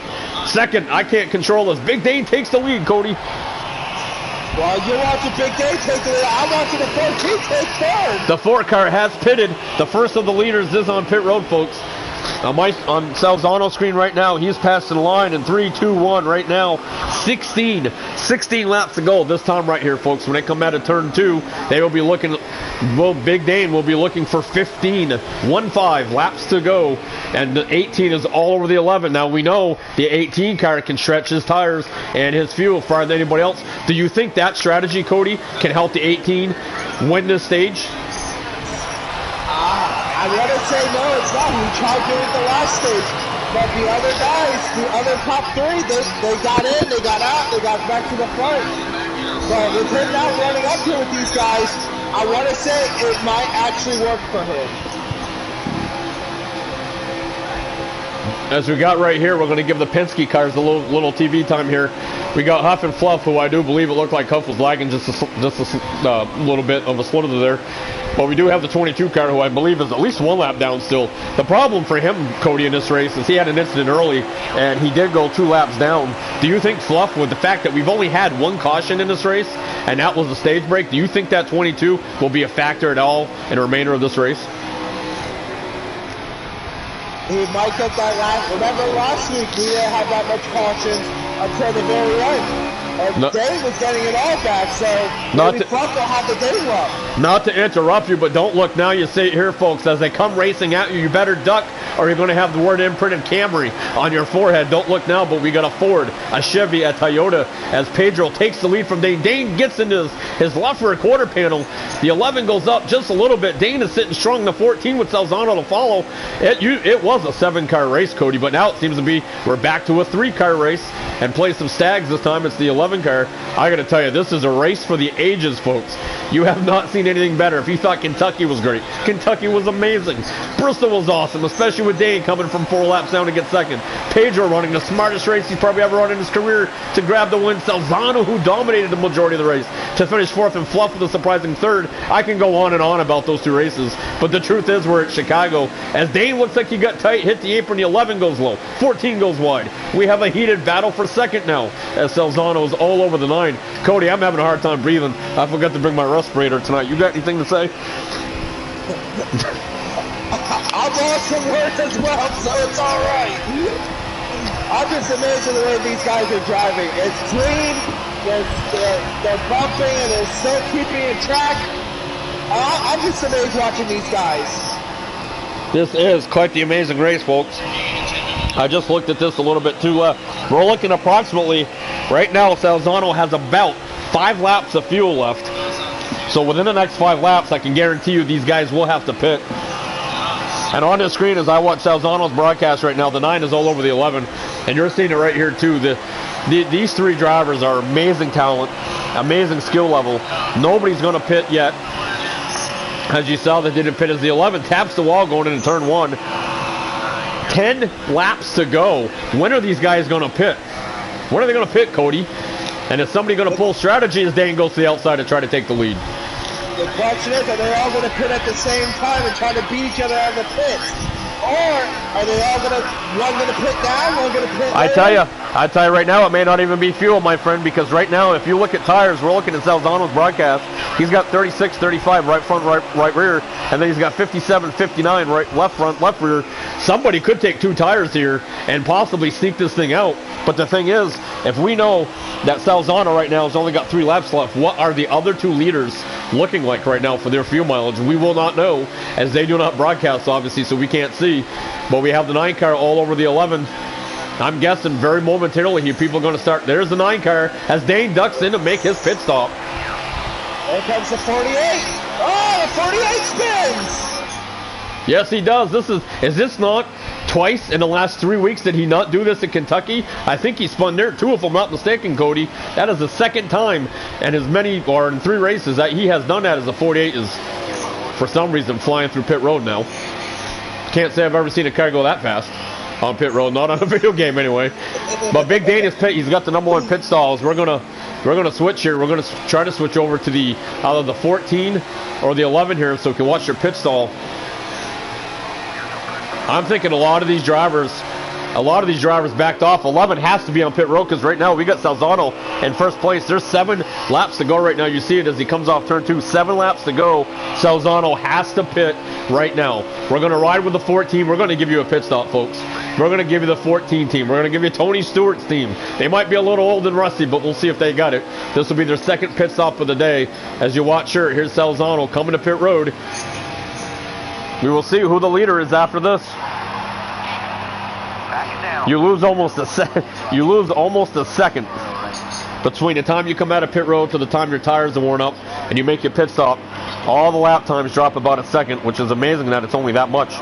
2nd. I can't control this. Big Dane takes the lead, Cody. Well, you're watching Big Dane take the lead. I'm watching the 14 take 3rd. The 4 car has pitted. The first of the leaders is on pit road, folks. On Salzano's screen right now, he's passing the line in 3, 2, 1 right now. 16 laps to go this time right here, folks. When they come out of turn 2, they will be looking, Big Dane will be looking for 15 laps to go. And the 18 is all over the 11. Now we know the 18 car can stretch his tires and his fuel farther than anybody else. Do you think that strategy, Cody, can help the 18 win this stage? I want to say no, it's not. We tried doing it the last stage. But the other guys, the other top 3, they got in, they got out, they got back to the front. But with him now running up here with these guys, I want to say it might actually work for him. As we got right here, we're going to give the Penske cars a little TV time here. We got Huff and Fluff, who I do believe it looked like Huff was lagging just a little bit of a slither there. But we do have the 22 car, who I believe is at least 1 lap down still. The problem for him, Cody, in this race is he had an incident early, and he did go 2 laps down. Do you think, Fluff, with the fact that we've only had 1 caution in this race, and that was the stage break, do you think that 22 will be a factor at all in the remainder of this race? He might get that last. Remember last week we didn't have that much caution until the very end. And Dane was getting it all back, so maybe Fluff will have the Dane luck. Not to interrupt you, but don't look now. You see it here, folks. As they come racing at you, you better duck, or you're going to have the word imprinted Camry on your forehead. Don't look now, but we got a Ford, a Chevy, a Toyota, as Pedro takes the lead from Dane. Dane gets into his left rear quarter panel. The 11 goes up just a little bit. Dane is sitting strong. The 14 with Salzano to follow. It was a 7-car race, Cody, but now it seems to be we're back to a 3-car race and play some stags this time. It's the 11 car. I got to tell you, this is a race for the ages, folks. You have not seen anything better. If you thought Kentucky was great, Kentucky was amazing. Bristol was awesome, especially with Dane coming from 4 laps down to get second. Pedro running the smartest race he's probably ever run in his career to grab the win. Salzano, who dominated the majority of the race, to finish 4th, and Fluff with a surprising 3rd. I can go on and on about those 2 races, but the truth is we're at Chicago. As Dane looks like he got tight, hit the apron, the 11 goes low, 14 goes wide. We have a heated battle for second now, as Salzano is all over the 9. Cody, I'm having a hard time breathing. I forgot to bring my respirator tonight. You got anything to say? I've lost some words as well, so it's all right. I'm just amazed at the way these guys are driving. It's clean, they're bumping, and they're still keeping in track. I'm just amazed watching these guys. This is quite the amazing race, folks. I just looked at this a little bit too. We're looking approximately, right now, Salzano has about 5 laps of fuel left. So within the next 5 laps, I can guarantee you these guys will have to pit. And on the screen, as I watch Salzano's broadcast right now, the 9 is all over the 11. And you're seeing it right here, too. These 3 drivers are amazing talent, amazing skill level. Nobody's going to pit yet. As you saw, they didn't pit as the 11 taps the wall going into turn 1. 10 laps to go. When are these guys going to pit? When are they going to pit, Cody? And is somebody going to pull strategy as Dane goes to the outside to try to take the lead? The question is, are they all going to pit at the same time and try to beat each other out of the pits? Or are they all going to, one going to pit down, one going to pit I tell you right now, it may not even be fuel, my friend, because right now, if you look at tires, we're looking at Salzano's broadcast. He's got 36, 35 right front, right rear, and then he's got 57, 59 right left front, left rear. Somebody could take 2 tires here and possibly sneak this thing out. But the thing is, if we know that Salzano right now has only got 3 laps left, what are the other 2 leaders looking like right now for their fuel mileage? We will not know, as they do not broadcast, obviously, so we can't see. But we have the 9 car all over the 11. I'm guessing very momentarily here, people are going to start. There's the 9 car as Dane ducks in to make his pit stop. There comes the 48. Oh, the 48 spins. Yes, he does. Is this not twice in the last 3 weeks did he not do this in Kentucky? I think he spun there 2, if I'm not mistaken, Cody. That is the 2nd time in as many, or in 3 races that he has done that, as the 48 is, for some reason, flying through pit road now. Can't say I've ever seen a car go that fast on pit road, not on a video game anyway. But Big Dane is pit. He's got the #1 pit stalls. We're gonna switch here. We're gonna try to switch over to the either the 14 or the 11 here, so we can watch your pit stall. I'm thinking a lot of these drivers backed off. 11 has to be on pit road because right now we got Salzano in first place. There's 7 laps to go right now. You see it as he comes off turn 2. 7 laps to go. Salzano has to pit right now. We're going to ride with the 14. We're going to give you a pit stop, folks. We're going to give you the 14 team. We're going to give you Tony Stewart's team. They might be a little old and rusty, but we'll see if they got it. This will be their 2nd pit stop of the day. As you watch here, here's Salzano coming to pit road. We will see who the leader is after this. You lose almost a second between the time you come out of pit road to the time your tires are worn up and you make your pit stop. All the lap times drop about a second, which is amazing that it's only that much.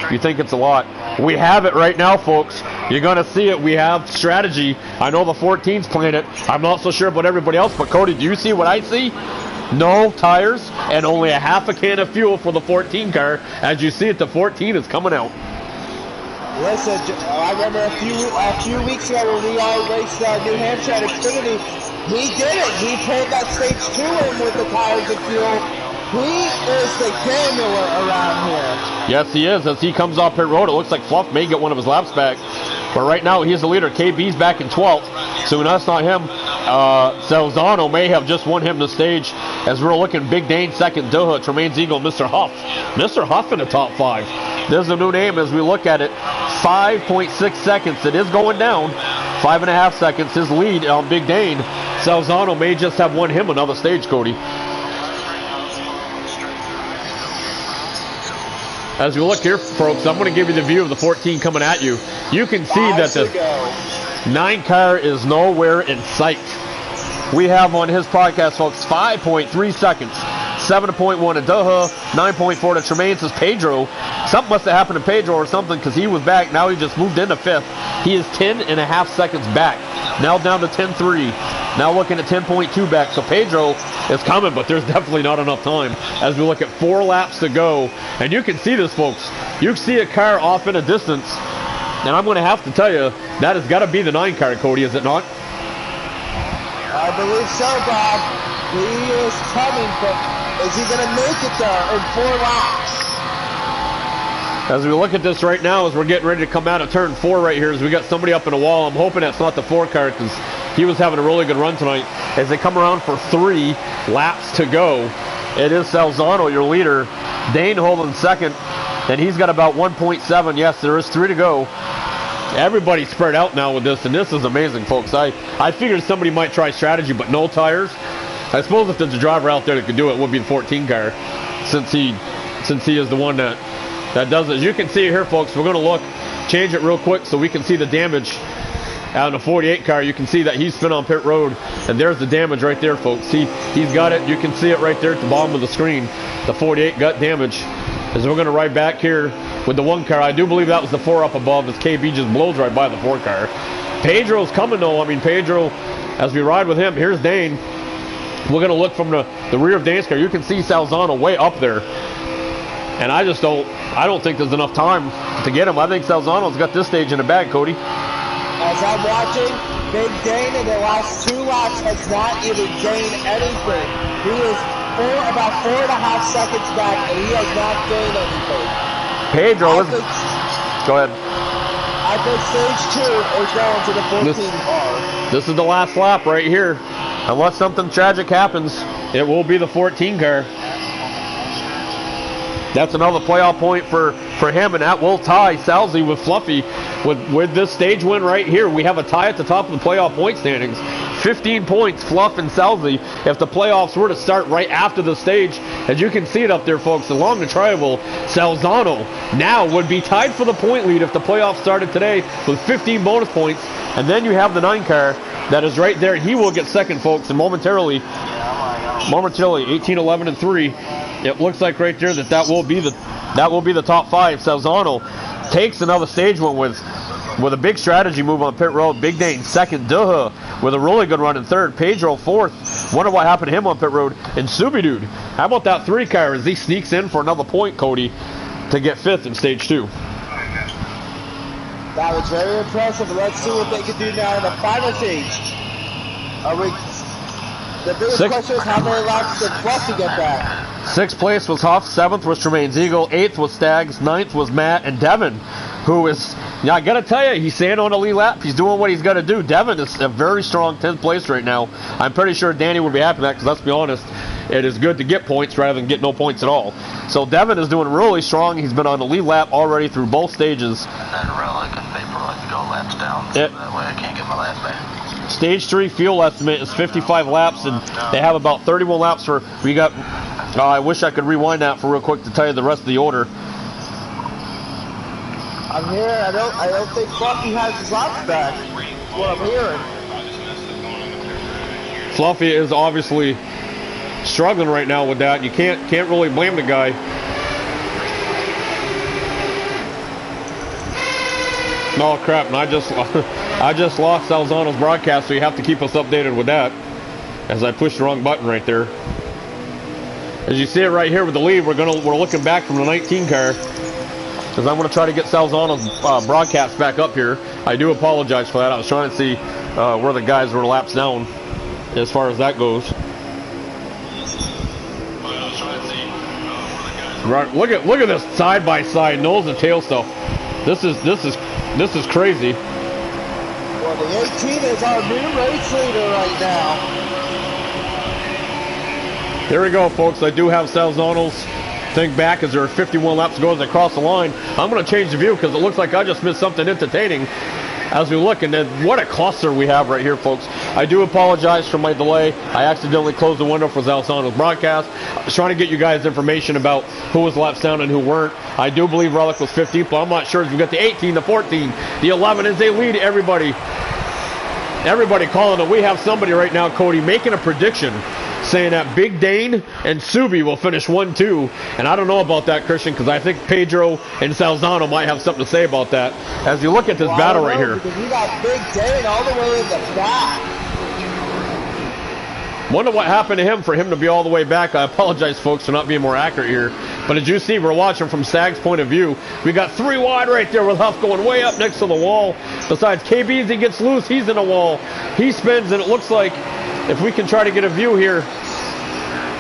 You think it's a lot. We have it right now, folks. You're going to see it. We have strategy. I know the 14's playing it. I'm not so sure about everybody else, but Cody, do you see what I see? No tires and only a half a can of fuel for the 14 car. As you see it, the 14 is coming out. Listen, I remember a few weeks ago when we all raced New Hampshire at Xfinity, he did it. He pulled that stage 2 in with the tires and fuel. He is the gambler around here. Yes, he is. As he comes off pit road, it looks like Fluff may get one of his laps back. But right now, he's the leader. KB's back in 12th. So that's not him. Salzano may have just won him the stage. As we're looking, Big Dane second, Doha, Tremaine's Eagle, Mr. Huff. Mr. Huff in the top 5. There's a new name as we look at it. 5.6 seconds. It is going down. 5.5 seconds. His lead on Big Dane. Salzano may just have won him another stage, Cody. As we look here, folks, I'm going to give you the view of the 14 coming at you. You can see that the 9 car is nowhere in sight. We have on his podcast, folks, 5.3 seconds. 7.1 to Duha, 9.4 to Tremaine. Says Pedro. Something must have happened to Pedro or something, because he was back. Now he just moved into 5th. He is 10.5 seconds back. Now down to 10.3. Now looking at 10.2 back. So Pedro is coming, but there's definitely not enough time as we look at 4 laps to go. And you can see this, folks. You can see a car off in a distance. And I'm going to have to tell you, that has got to be the 9 car, Cody, is it not? I believe so, Bob. He is coming, but is he going to make it there in 4 laps? As we look at this right now, as we're getting ready to come out of turn 4 right here, as we got somebody up in a wall. I'm hoping that's not the 4 car, because he was having a really good run tonight. As they come around for 3 laps to go, it is Salzano, your leader. Dane holding second, and he's got about 1.7. Yes, there is 3 to go. Everybody's spread out now with this, and this is amazing, folks. I figured somebody might try strategy, but no tires. I suppose if there's a driver out there that could do it, would be the 14 car, since he is the one that does it. As you can see here, folks, we're going to look, change it real quick so we can see the damage out in the 48 car. You can see that he's spin on pit road, and there's the damage right there, folks. He's got it. You can see it right there at the bottom of the screen. The 48 got damage. As we're going to ride back here with the 1 car. I do believe that was the 4 up above, as KB just blows right by the 4 car. Pedro's coming, though. I mean, Pedro, as we ride with him, here's Dane. We're going to look from the rear of Dane's car. You can see Salzano way up there. And I don't think there's enough time to get him. I think Salzano's got this stage in the bag, Cody. As I'm watching, Big Dane in the last 2 laps has not even gained anything. He is about 4.5 seconds back, and he has not gained anything. Pedro is... Go ahead. I think stage 2 is going to the 14 car. This is the last lap right here. Unless something tragic happens, it will be the 14 car. That's another playoff point for him, and that will tie Salzy with Fluffy. With this stage win right here, we have a tie at the top of the playoff point standings. 15 points, Fluff and Salzy. If the playoffs were to start right after the stage, as you can see it up there, folks, along the triangle, Salzano now would be tied for the point lead if the playoffs started today with 15 bonus points. And then you have the 9 car that is right there. He will get second, folks, and momentarily, 18, 11, and 3. It looks like right there that will be the top 5. Salzano takes another stage win with a big strategy move on pit road. Big Dane second, Duha with a really good run in 3rd. Pedro 4th. Wonder what happened to him on pit road. And Subidude, how about that 3 car as he sneaks in for another point, Cody, to get 5th in stage 2. That was very impressive. Let's see what they can do now in the final stage. The biggest question is how many laps did Fluffy get back? 6th place was Huff, 7th was Tremaine's Eagle, 8th was Staggs, 9th was Matt, and Devin, who is, I gotta tell you, he's staying on a lead lap. He's doing what he's got to do. Devin is a very strong 10th place right now. I'm pretty sure Danny would be happy with that, because let's be honest, it is good to get points rather than get no points at all. So Devin is doing really strong. He's been on the lead lap already through both stages. I'd really like a paper like to go laps down, so that way I can't get my laps back. Stage 3 fuel estimate is 55 laps, and they have about 31 laps for. We got. I wish I could rewind that for real quick to tell you the rest of the order. I'm here. I don't think Fluffy has his laps back. That's what I'm hearing. Fluffy is obviously struggling right now with that. You can't really blame the guy. Oh crap! And I just lost Salzano's broadcast, so you have to keep us updated with that. As I pushed the wrong button right there. As you see it right here with the lead, we're looking back from the 19 car. Because I'm going to try to get Salzano's broadcast back up here. I do apologize for that. I was trying to see where the guys were laps down as far as that goes. Right, look at this side by side nose and tail stuff. This is crazy. Well, the 18 is our new race leader right now. There we go, folks. I do have Salzano's thing back as there are 51 laps to go as I cross the line. I'm going to change the view because it looks like I just missed something entertaining. as we look, and then what a cluster we have right here, folks. I do apologize for my delay. I accidentally closed the window for Zalzano's broadcast. I was trying to get you guys information about who was laps down and who weren't. I do believe Relic was 15th, but I'm not sure. We got the 18, the 14, the 11 as they lead everybody. Everybody calling it. We have somebody right now, Cody, making a prediction saying that Big Dane and Subi will finish 1-2. And I don't know about that, Christian, because I think Pedro and Salzano might have something to say about that. As you look at this battle right here. Because you got Big Dane all the way in the back. Wonder what happened to him for him to be all the way back. I apologize, folks, for not being more accurate here. But as you see, we're watching from Stag's point of view. We got 3 wide right there with Huff going way up next to the wall. Besides, KB, as he gets loose, he's in the wall. He spins, and it looks like, if we can try to get a view here,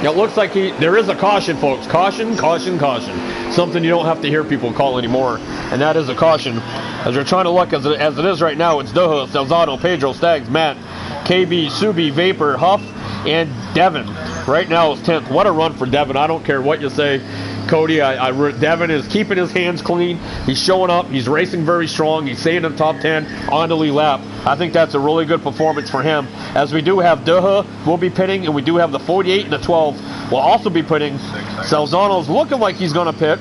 it looks like there is a caution, folks. Caution, caution, caution. Something you don't have to hear people call anymore, and that is a caution. As we're trying to look, as it is right now, it's Doha, Salzano, Pedro, Stags, Matt, KB, Subi, Vapor, Huff, and Devin. Right now it's 10th. What a run for Devin. I don't care what you say, Cody. Devin is keeping his hands clean. He's showing up. He's racing very strong. He's staying in the top 10 on the lead lap. I think that's a really good performance for him. As we do have Doha will be pitting, and we do have the 48 and the 12 will also be pitting. Salzano's looking like he's going to pit.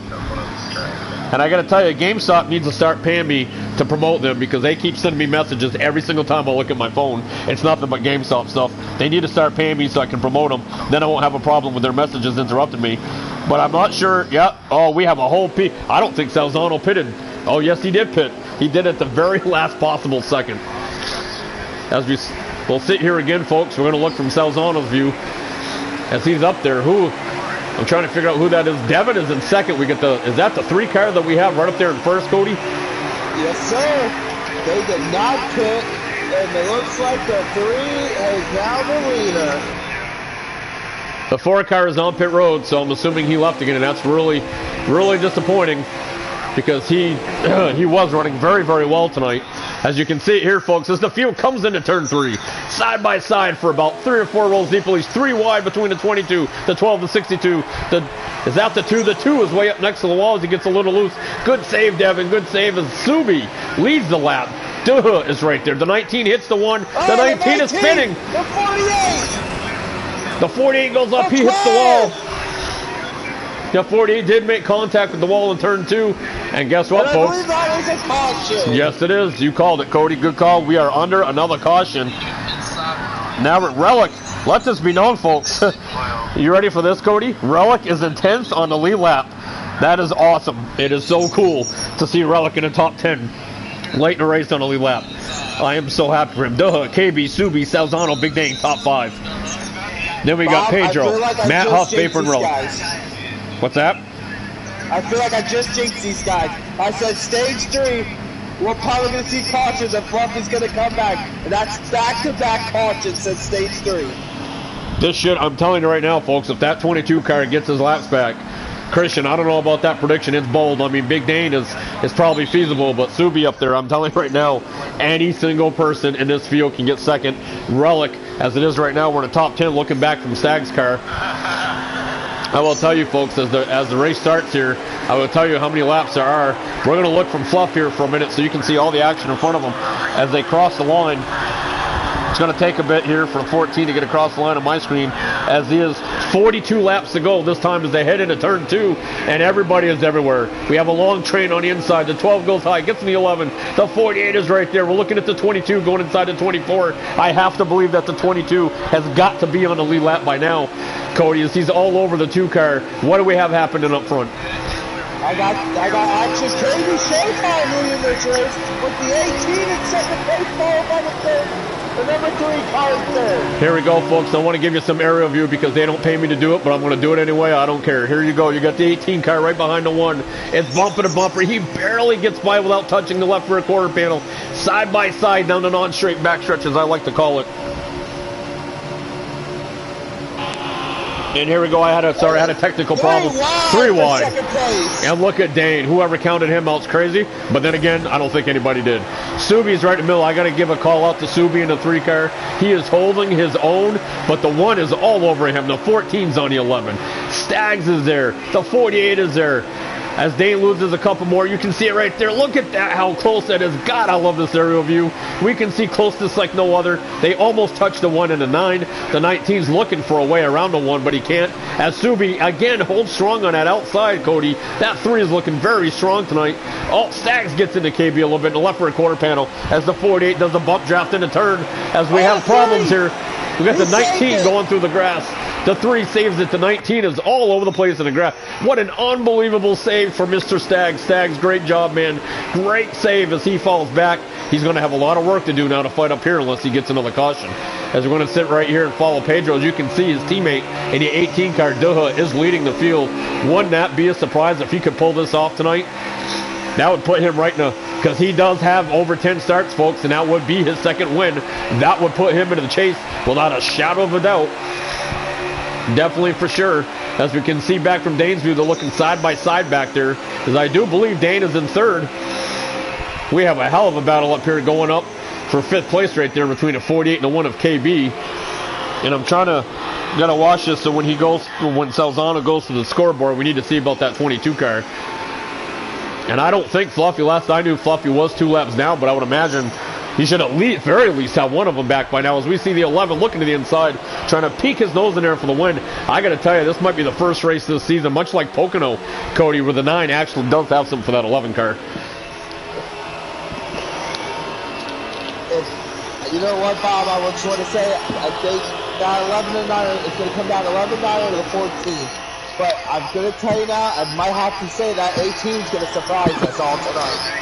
And I got to tell you, GameStop needs to start paying me to promote them, because they keep sending me messages every single time I look at my phone. It's nothing but GameStop stuff. They need to start paying me so I can promote them. Then I won't have a problem with their messages interrupting me. But I'm not sure. Yeah. Oh, we have a whole I don't think Salzano pitted. Oh, yes, he did pit. He did at the very last possible second. As we'll sit here again, folks. We're going to look from Salzano's view as he's up there. I'm trying to figure out who that is. Devin is in second. Is that the 3 car that we have right up there in first, Cody? Yes, sir. They did not pit, and it looks like the 3 is now the leader. The 4 car is on pit road, so I'm assuming he left again, and that's really, really disappointing, because he was running very, very well tonight. As you can see here, folks, as the field comes into turn 3, side by side for about 3 or 4 rolls deep. He's 3 wide between the 22, the 12, the 62. Is that the 2? The 2 is way up next to the wall as he gets a little loose. Good save, Devin. Good save as Subi leads the lap. Duh is right there. The 19 hits the 1. The 19 is spinning. The 48. The 48 goes up. He hits the wall. The 48 did make contact with the wall in turn 2. And guess what, folks? I believe that is a caution. Yes, it is. You called it, Cody. Good call. We are under another caution. Now, Relic, let this be known, folks. You ready for this, Cody? Relic is in 10th on the lead lap. That is awesome. It is so cool to see Relic in the top 10 late in the race on the lead lap. I am so happy for him. Duh, KB, Subi, Salzano, Big Dane, top 5. Then we got Pedro, Matt Huff, Vapor, and Relic. What's that? I feel like I just jinxed these guys. I said stage 3, we're probably going to see cautions, and Fluffy's going to come back. And that's back-to-back cautions since stage 3. This shit, I'm telling you right now, folks, if that 22 car gets his laps back, Christian, I don't know about that prediction. It's bold. I mean, Big Dane is probably feasible, but Subi up there, I'm telling you right now, any single person in this field can get second. Relic, as it is right now, we're in the top 10 looking back from Stag's car. I will tell you, folks, as the race starts here, I will tell you how many laps there are. We're going to look from Fluff here for a minute so you can see all the action in front of them as they cross the line. It's going to take a bit here for 14 to get across the line on my screen, as he is 42 laps to go this time as they head into turn 2, and everybody is everywhere. We have a long train on the inside. The 12 goes high, gets in the 11. The 48 is right there. We're looking at the 22 going inside the 24. I have to believe that the 22 has got to be on the lead lap by now. Cody, as he's all over the 2 car. What do we have happening up front? I got actions. Crazy Showtime leading this race with the 18 in second place, followed by the number 3 car third. Here we go, folks. I want to give you some aerial view because they don't pay me to do it, but I'm going to do it anyway. I don't care. Here you go. You got the 18 car right behind the 1. It's bumper to bumper. He barely gets by without touching the left rear quarter panel. Side by side down the non-straight backstretch, as I like to call it. And here we go. I had a technical problem. 3 wide. And look at Dane. Whoever counted him out's crazy. But then again, I don't think anybody did. Subi's right in the middle. I got to give a call out to Subi in the 3 car. He is holding his own, but the 1 is all over him. The 14's on the 11. Stags is there. The 48 is there. As Dane loses a couple more, you can see it right there. Look at that, how close that is. God, I love this aerial view. We can see closeness like no other. They almost touched the 1 and the 9. The 19's looking for a way around the 1, but he can't. As Subi, again, holds strong on that outside, Cody. That 3 is looking very strong tonight. Oh, Staggs gets into KB a little bit in the left rear quarter panel as the 48 does the bump draft in the turn. As we have problems here. We got the 19 going through the grass. The 3 saves it. The 19 is all over the place in the grass. What an unbelievable save for Mr. Staggs. Staggs, great job, man. Great save as he falls back. He's going to have a lot of work to do now to fight up here unless he gets another caution. As we're going to sit right here and follow Pedro, as you can see, his teammate in the 18 car, Duha, is leading the field. Wouldn't that be a surprise if he could pull this off tonight? That would put him right in the, because he does have over 10 starts, folks, and that would be his second win. That would put him into the chase without a shadow of a doubt. Definitely for sure. As we can see back from Dane's view, they're looking side by side back there. As I do believe Dane is in third. We have a hell of a battle up here going up for 5th place right there between a 48 and a 1 of KB. And I'm trying to, gotta watch this so when Salzano goes to the scoreboard, we need to see about that 22 car. And I don't think Fluffy, last I knew, Fluffy was 2 laps down, but I would imagine he should at least, very least have one of them back by now. As we see the 11 looking to the inside, trying to peek his nose in there for the win. I got to tell you, this might be the first race this season, much like Pocono, Cody, where the 9 actually does have something for that 11 car. You know what, Bob, I just want to say, I think that 11 and 9, it's going to come down 11 and 9 or the 14. But I'm going to tell you now, I might have to say that 18 is going to surprise us all tonight.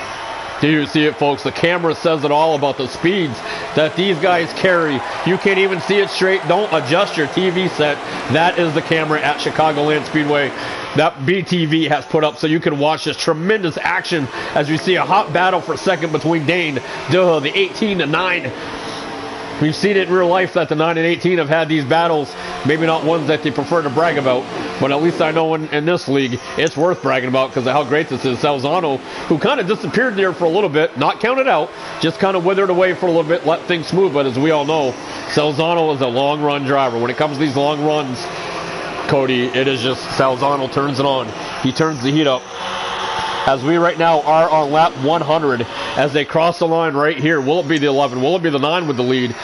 Do you see it, folks? The camera says it all about the speeds that these guys carry. You can't even see it straight. Don't adjust your TV set. That is the camera at Chicagoland Speedway that BTV has put up so you can watch this tremendous action as we see a hot battle for second between Dane, Duh, the 18 to 9. We've seen it in real life that the 9 and 18 have had these battles, maybe not ones that they prefer to brag about, but at least I know in this league, it's worth bragging about because of how great this is. Salzano, who kind of disappeared there for a little bit, not counted out, just kind of withered away for a little bit, let things smooth, but as we all know, Salzano is a long run driver. When it comes to these long runs, Cody, it is just Salzano turns it on. He turns the heat up. As we right now are on lap 100 as they cross the line right here. Will it be the 11? Will it be the 9 with the lead?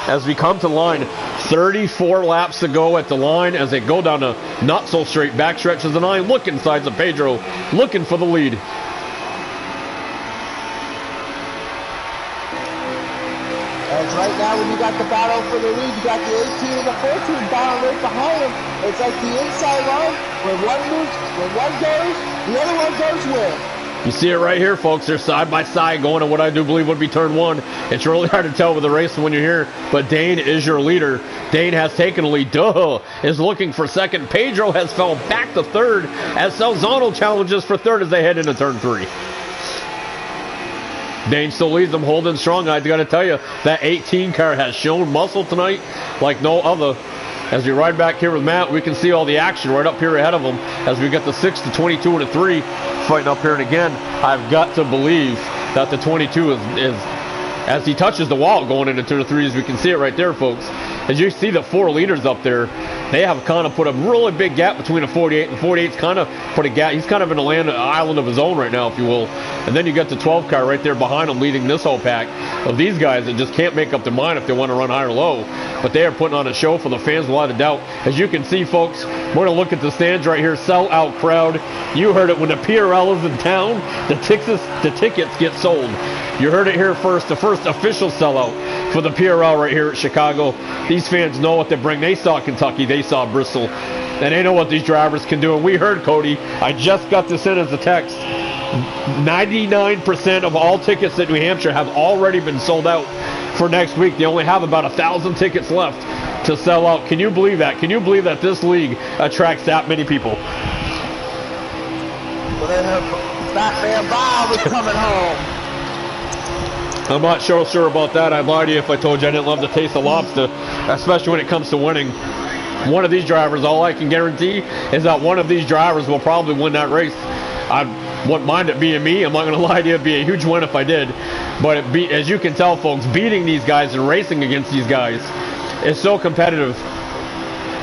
As we come to line, 34 laps to go at the line as they go down a not so straight backstretch as the 9. Look inside the Pedro, looking for the lead. As right now when you got the battle for the lead, you got the 18 and the 14 battle right behind them. It's like the inside line. When one moves, when one goes, the other one goes with. You see it right here, folks. They're side by side going to what I do believe would be turn 1. It's really hard to tell with the race when you're here, but Dane is your leader. Dane has taken the lead. Duh is looking for second. Pedro has fell back to third as Salzano challenges for third as they head into turn 3. Dane still leads them, holding strong. I got to tell you, that 18 car has shown muscle tonight like no other. As we ride back here with Matt, we can see all the action right up here ahead of them as we get the 6, the 22, and the 3 fighting up here. And again, I've got to believe that the 22 is as he touches the wall going into turn 3, as we can see it right there, folks. As you see the 4 leaders up there, they have kind of put a really big gap between a 48 and 48's kind of put a gap. He's kind of in a island of his own right now, if you will. And then you got the 12 car right there behind him leading this whole pack of these guys that just can't make up their mind if they want to run high or low. But they are putting on a show for the fans without a doubt. As you can see, folks, we're going to look at the stands right here. Sell out crowd. You heard it when the PRL is in town. The tickets get sold. You heard it here first. The first official sellout for the PRL right here at Chicago. These fans know what they bring. They saw Kentucky. They saw Bristol. And they know what these drivers can do. And we heard, Cody, I just got this in as a text. 99% of all tickets at New Hampshire have already been sold out for next week. They only have about 1,000 tickets left to sell out. Can you believe that? Can you believe that this league attracts that many people? Batman Bob is coming home. I'm not sure about that. I'd lie to you if I told you I didn't love the taste of lobster, especially when it comes to winning. One of these drivers, all I can guarantee is that one of these drivers will probably win that race. I wouldn't mind it being me. I'm not going to lie to you. It'd be a huge win if I did. But as you can tell, folks, beating these guys and racing against these guys is so competitive.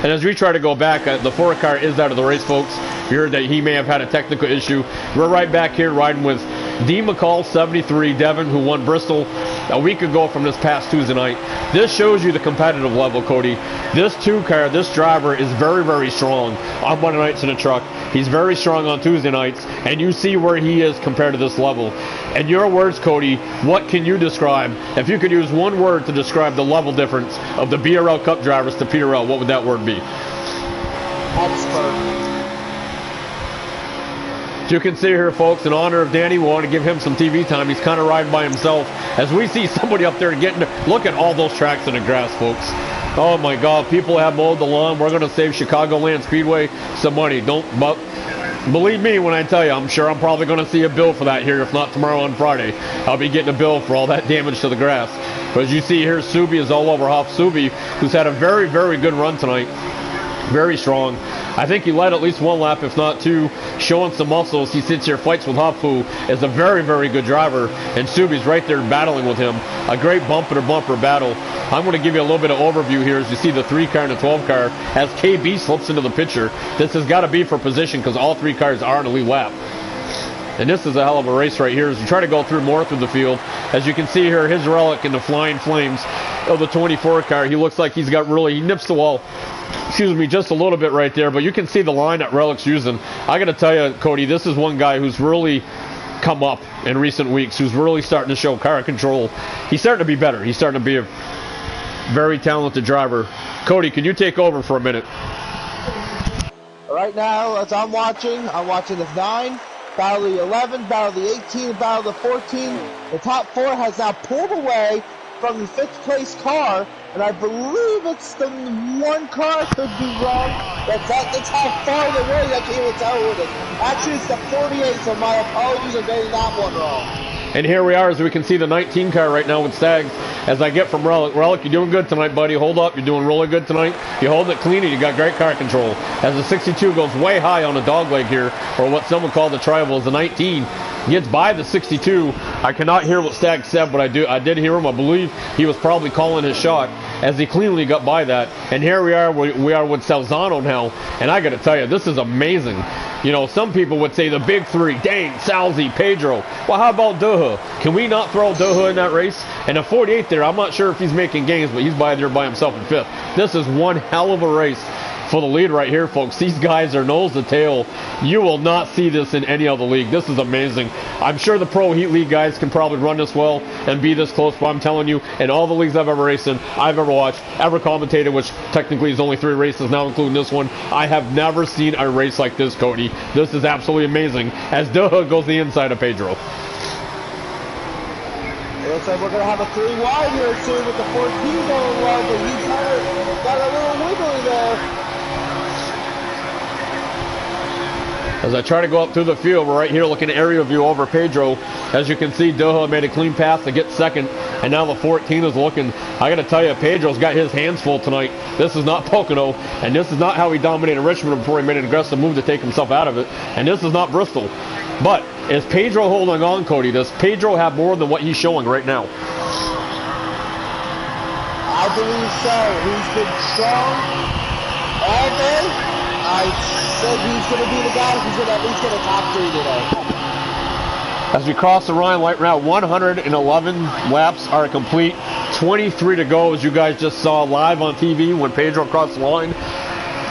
And as we try to go back, the 4 car is out of the race, folks. You heard that he may have had a technical issue. We're right back here riding with D. McCall, 73, Devin, who won Bristol a week ago from this past Tuesday night. This shows you the competitive level, Cody. This two-car, this driver is very, very strong on Monday nights in the truck. He's very strong on Tuesday nights, and you see where he is compared to this level. In your words, Cody, what can you describe? If you could use one word to describe the level difference of the BRL Cup drivers to PRL, what would that word be? Expert. You can see here, folks, in honor of Danny, we want to give him some TV time. He's kind of riding by himself as we see somebody up there getting to look at all those tracks in the grass, folks. Oh my God, people have mowed the lawn. We're going to save Chicagoland Speedway some money. But believe me when I tell you, I'm sure I'm probably going to see a bill for that here, if not tomorrow on Friday. I'll be getting a bill for all that damage to the grass. But as you see here, Subi is all over Huff. Subi, who's had a very, very good run tonight. Very strong. I think he led at least one lap, if not two, showing some muscles. He sits here, fights with Huff, who is a very, very good driver, and Subi's right there battling with him. A great bumper-to-bumper battle. I'm going to give you a little bit of overview here as you see the 3-car and the 12-car as KB slips into the picture. This has got to be for position because all 3 cars are in the lead lap. And this is a hell of a race right here as we try to go through more through the field. As you can see here, his relic in the flying flames of the 24 car. He looks like he's got really, he nips the wall, excuse me, just a little bit right there. But you can see the line that Relic's using. I got to tell you, Cody, this is one guy who's really come up in recent weeks, who's really starting to show car control. He's starting to be better. He's starting to be a very talented driver. Cody, can you take over for a minute? Right now, as I'm watching the 9, battle of the 11, battle of the 18, and battle of the 14. The top 4 has now pulled away from the 5th place car, and I believe it's the 1 car. I could be wrong. That's how far away I can't even tell who it is. Actually, it's the 48, so my apologies for getting that one wrong. And here we are as we can see the 19 car right now with Stags as I get from Relic. Relic, you're doing good tonight, buddy. Hold up. You're doing really good tonight. You're holding it clean and you got great car control. As the 62 goes way high on the dog leg here, or what some would call the tribal, as the 19 gets by the 62. I cannot hear what Staggs said, but I did hear him. I believe he was probably calling his shot as he cleanly got by that. And here we are with Salzano now. And I got to tell you, this is amazing. You know, some people would say the big 3, Dane, Salzi, Pedro. Well, how about Duha? Can we not throw Duha in that race? And a 48 there, I'm not sure if he's making gains, but he's by there by himself in 5th. This is one hell of a race for the lead right here, folks. These guys are nose to tail. You will not see this in any other league. This is amazing. I'm sure the Pro Heat League guys can probably run this well and be this close, but I'm telling you, in all the leagues I've ever raced in, I've ever watched, ever commentated, which technically is only 3 races now, including this one, I have never seen a race like this, Cody. This is absolutely amazing, as Duha goes the inside of Pedro. Looks like we're going to have a 3 wide here soon with the 14 going well, but he kind of got a little wiggly there. As I try to go up through the field, we're right here looking at area view over Pedro. As you can see, Duha made a clean pass to get 2nd, and now the 14 is looking. I got to tell you, Pedro's got his hands full tonight. This is not Pocono, and this is not how he dominated Richmond before he made an aggressive move to take himself out of it, and this is not Bristol. But is Pedro holding on, Cody? Does Pedro have more than what he's showing right now? I believe so. He's been strong all day. I said he's going to be the guy who's going to at least get a top 3 today. As we cross the Rhine right now, 111 laps are complete. 23 to go, as you guys just saw live on TV when Pedro crossed the line.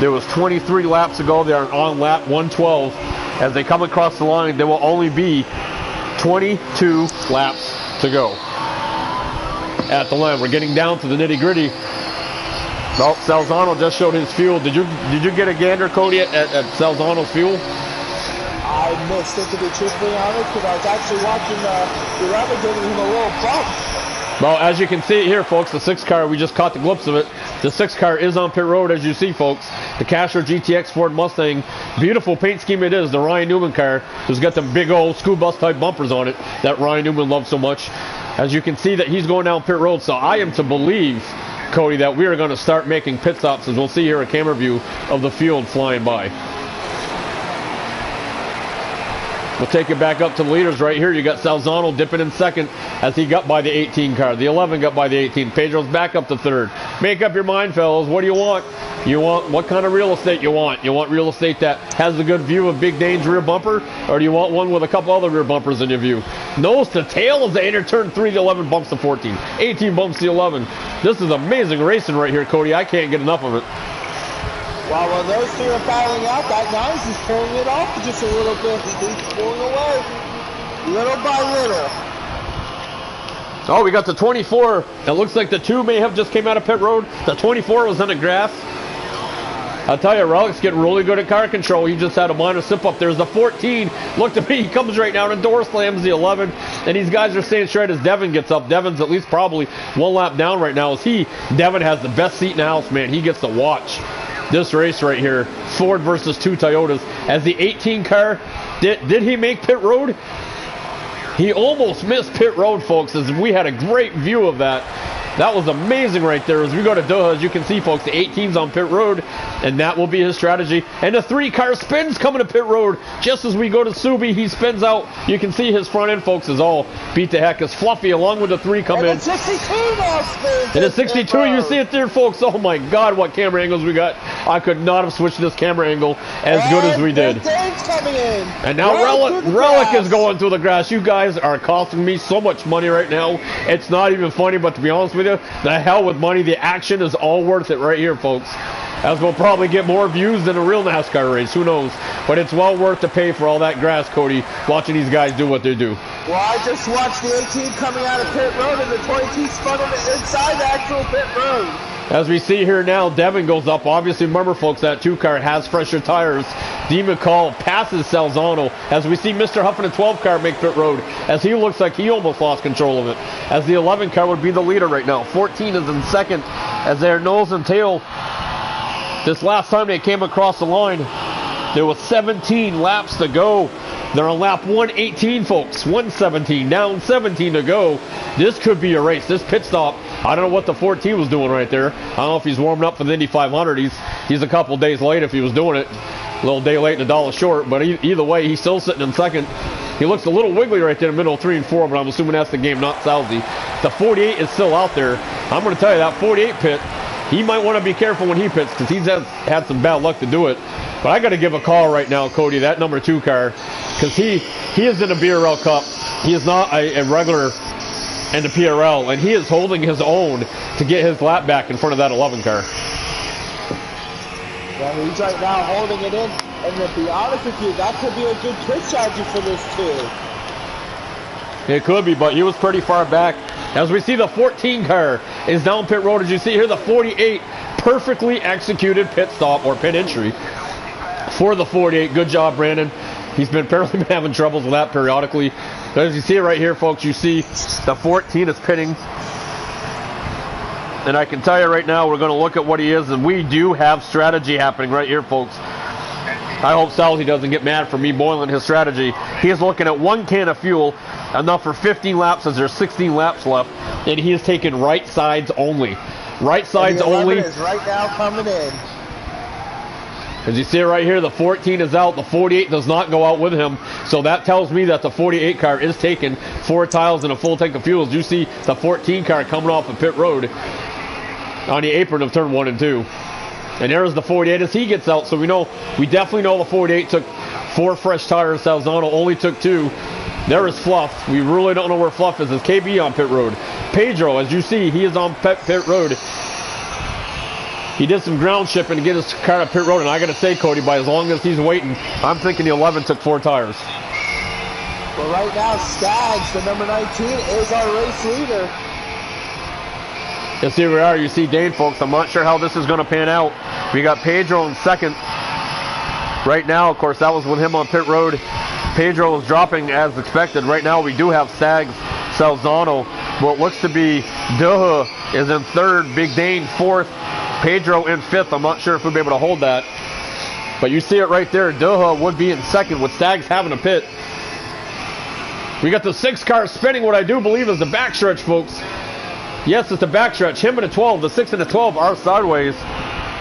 There was 23 laps to go. They are on lap 112. As they come across the line, there will only be 22 laps to go at the line. We're getting down to the nitty-gritty. Well, Salzano just showed his fuel. Did you get a gander, Cody, at Salzano's fuel? I missed it, to be truthfully honest, because I was actually watching the rubber giving him a little bump. Well, as you can see here, folks, the 6 car, we just caught the glimpse of it. The 6 car is on pit road, as you see, folks. The Castro GTX Ford Mustang. Beautiful paint scheme it is. The Ryan Newman car, who's got them big old school bus type bumpers on it that Ryan Newman loves so much. As you can see that he's going down pit road, so I am to believe, Cody, that we are going to start making pit stops, as we'll see here a camera view of the field flying by. We'll take it back up to the leaders right here. You got Salzano dipping in 2nd as he got by the 18 car. The 11 got by the 18. Pedro's back up to 3rd. Make up your mind, fellas. What do you want? You want, what kind of real estate you want? You want real estate that has a good view of Big Dane's rear bumper, or do you want one with a couple other rear bumpers in your view? Nose to tail as they enter turn 3 to 11, bumps to 14. 18 bumps to 11. This is amazing racing right here, Cody. I can't get enough of it. Well, when those two are battling out, that Nines is pulling it off just a little bit. He's pulling away, little by little. Oh, we got the 24. It looks like the 2 may have just came out of pit road. The 24 was on the grass. I'll tell you, Relic's getting really good at car control. He just had a minor slip up. There's the 14. Look to me, he comes right down and door slams the 11. And these guys are staying straight as Devin gets up. Devin's at least probably 1 lap down right now. Devin has the best seat in the house, man. He gets to watch this race right here. Ford versus 2 Toyotas. As the 18 car, did he make pit road? He almost missed pit road, folks, as we had a great view of that. That was amazing right there. As we go to Doha, as you can see, folks, the 18's on pit road, and that will be his strategy. And the 3 car spins coming to pit road. Just as we go to Subi, he spins out. You can see his front end, folks, is all beat to heck. As Fluffy, along with the 3, come in. And the 62 now spins. And the 62, you see it there, folks. Oh, my God, what camera angles we got. I could not have switched this camera angle as good as we did. Coming in. And now Relic is going through the grass. You guys are costing me so much money right now. It's not even funny, but to be honest with you, the hell with money. The action is all worth it right here, folks. As we'll probably get more views than a real NASCAR race. Who knows? But it's well worth to pay for all that grass, Cody, watching these guys do what they do. Well, I just watched the 18 coming out of pit road, and the 22 spun on the inside the actual pit road. As we see here now, Devin goes up. Obviously, remember, folks, that 2 car has fresher tires. D. McCall passes Salzano. As we see Mr. Huff in a 12 car make pit road, as he looks like he almost lost control of it. As the 11 car would be the leader right now. 14 is in second as their nose and tail. This last time they came across the line, there was 17 laps to go. They're on lap 118, folks. 117, down 17 to go. This could be a race. This pit stop, I don't know what the 14 was doing right there. I don't know if he's warming up for the Indy 500. He's a couple days late if he was doing it. A little day late and $1 short. But either way, he's still sitting in second. He looks a little wiggly right there in the middle of 3 and 4, but I'm assuming that's the game, not Salzy. The 48 is still out there. I'm going to tell you, that 48 pit, he might want to be careful when he pits because he's had some bad luck to do it. But I got to give a call right now, Cody, that number 2 car, because he is in a PRL Cup. He is not a regular in the PRL, and he is holding his own to get his lap back in front of that 11 car. Well, he's right now holding it in, and to be honest with you, that could be a good pit strategy for this too. It could be, but he was pretty far back. As we see, the 14 car is down pit road. As you see here, the 48 perfectly executed pit stop or pit entry for the 48. Good job, Brandon. He's been apparently been having troubles with that periodically. But as you see it right here, folks, you see the 14 is pitting. And I can tell you right now, we're going to look at what he is, and we do have strategy happening right here, folks. I hope Salzy doesn't get mad for me boiling his strategy. He is looking at 1 can of fuel, enough for 15 laps as there's 16 laps left, and he is taking right sides only. Right sides only. Is right now coming in. As you see it right here, the 14 is out. The 48 does not go out with him. So that tells me that the 48 car is taking 4 tiles and a full tank of fuel. As you see the 14 car coming off of pit road on the apron of turn 1 and 2. And there's the 48 as he gets out. So we definitely know the 48 took 4 fresh tires. Salzano only took 2. There is Fluff. We really don't know where Fluff is. It's KB on pit road. Pedro, as you see, he is on pit road. He did some ground shipping to get his car to pit road, and I got to say, Cody, by as long as he's waiting, I'm thinking the 11 took 4 tires. Well, right now, Skaggs, the number 19, is our race leader. Yes, here we are. You see Dane, folks. I'm not sure how this is going to pan out. We got Pedro in second. Right now, of course, that was with him on pit road. Pedro is dropping as expected. Right now, we do have Skaggs, Salzano. What looks to be Duha is in third, Big Dane fourth, Pedro in fifth. I'm not sure if we'll be able to hold that. But you see it right there. Duha would be in second with Skaggs having a pit. We got the 6 car spinning what I do believe is the backstretch, folks. Yes, it's the backstretch. Him and the 12. The 6 and the 12 are sideways.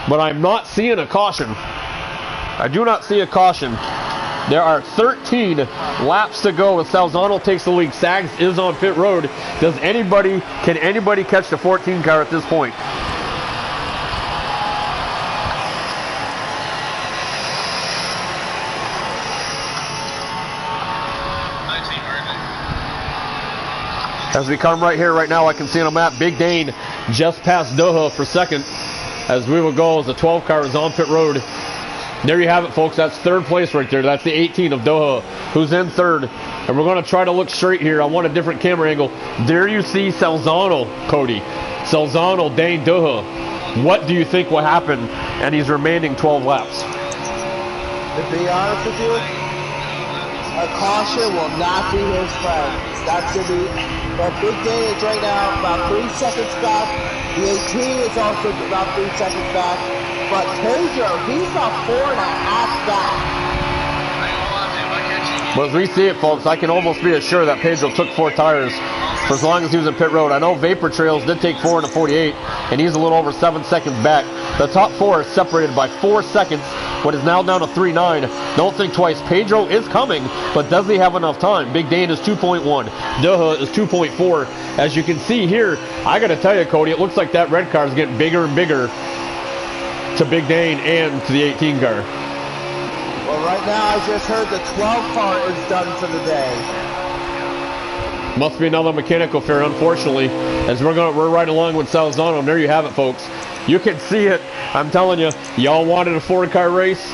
But I'm not seeing a caution. I do not see a caution. There are 13 laps to go as Salzano takes the lead. Skaggs is on pit road. Can anybody catch the 14 car at this point? As we come right here, right now, I can see on a map, Big Dane just passed Doha for second. As we will go as the 12 car is on pit road. There you have it, folks. That's third place right there. That's the 18 of Doha, who's in third. And we're going to try to look straight here. I want a different camera angle. There you see Salzano, Cody. Salzano, Dane, Doha. What do you think will happen in these remaining 12 laps? To be honest with you, a caution will not be his friend. That's going to be, but Big Dane is right now about 3 seconds back. The 18 is also about 3 seconds back. But Pedro, he's about 4.5 back. Well, as we see it, folks, I can almost be assured that Pedro took 4 tires for as long as he was in pit road. I know Vapor Trails did take 4 in the 48, and he's a little over 7 seconds back. The top 4 is separated by 4 seconds, what is now down to 3.9. Don't think twice. Pedro is coming, but does he have enough time? Big Dane is 2.1. Doha is 2.4. As you can see here, I got to tell you, Cody, it looks like that red car is getting bigger and bigger to Big Dane and to the 18 car. Well, right now I just heard the 12 car is done for the day. Must be another mechanical fair, unfortunately, as we're right along with Salzano. And there you have it, folks. You can see it. I'm telling you, y'all wanted a 4-car race,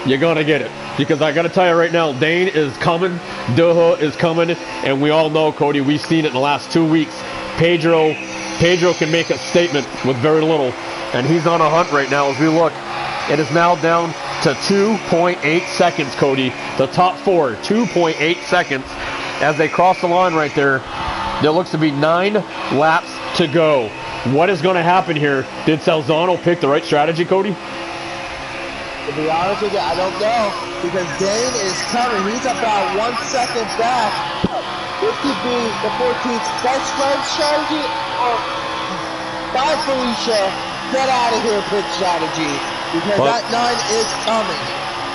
you're gonna get it. Because I gotta tell you right now, Dane is coming, Doha is coming, and we all know, Cody, we've seen it in the last 2 weeks. Pedro can make a statement with very little, and he's on a hunt right now as we look. It is now down to 2.8 seconds, Cody. The top 4, 2.8 seconds. As they cross the line right there, there looks to be 9 laps to go. What is going to happen here? Did Salzano pick the right strategy, Cody? To be honest with you, I don't know, because Dane is coming. He's about 1 second back. This could be the 14th's best friend strategy, or by Felicia, get out of here pit strategy, because that 9 is coming.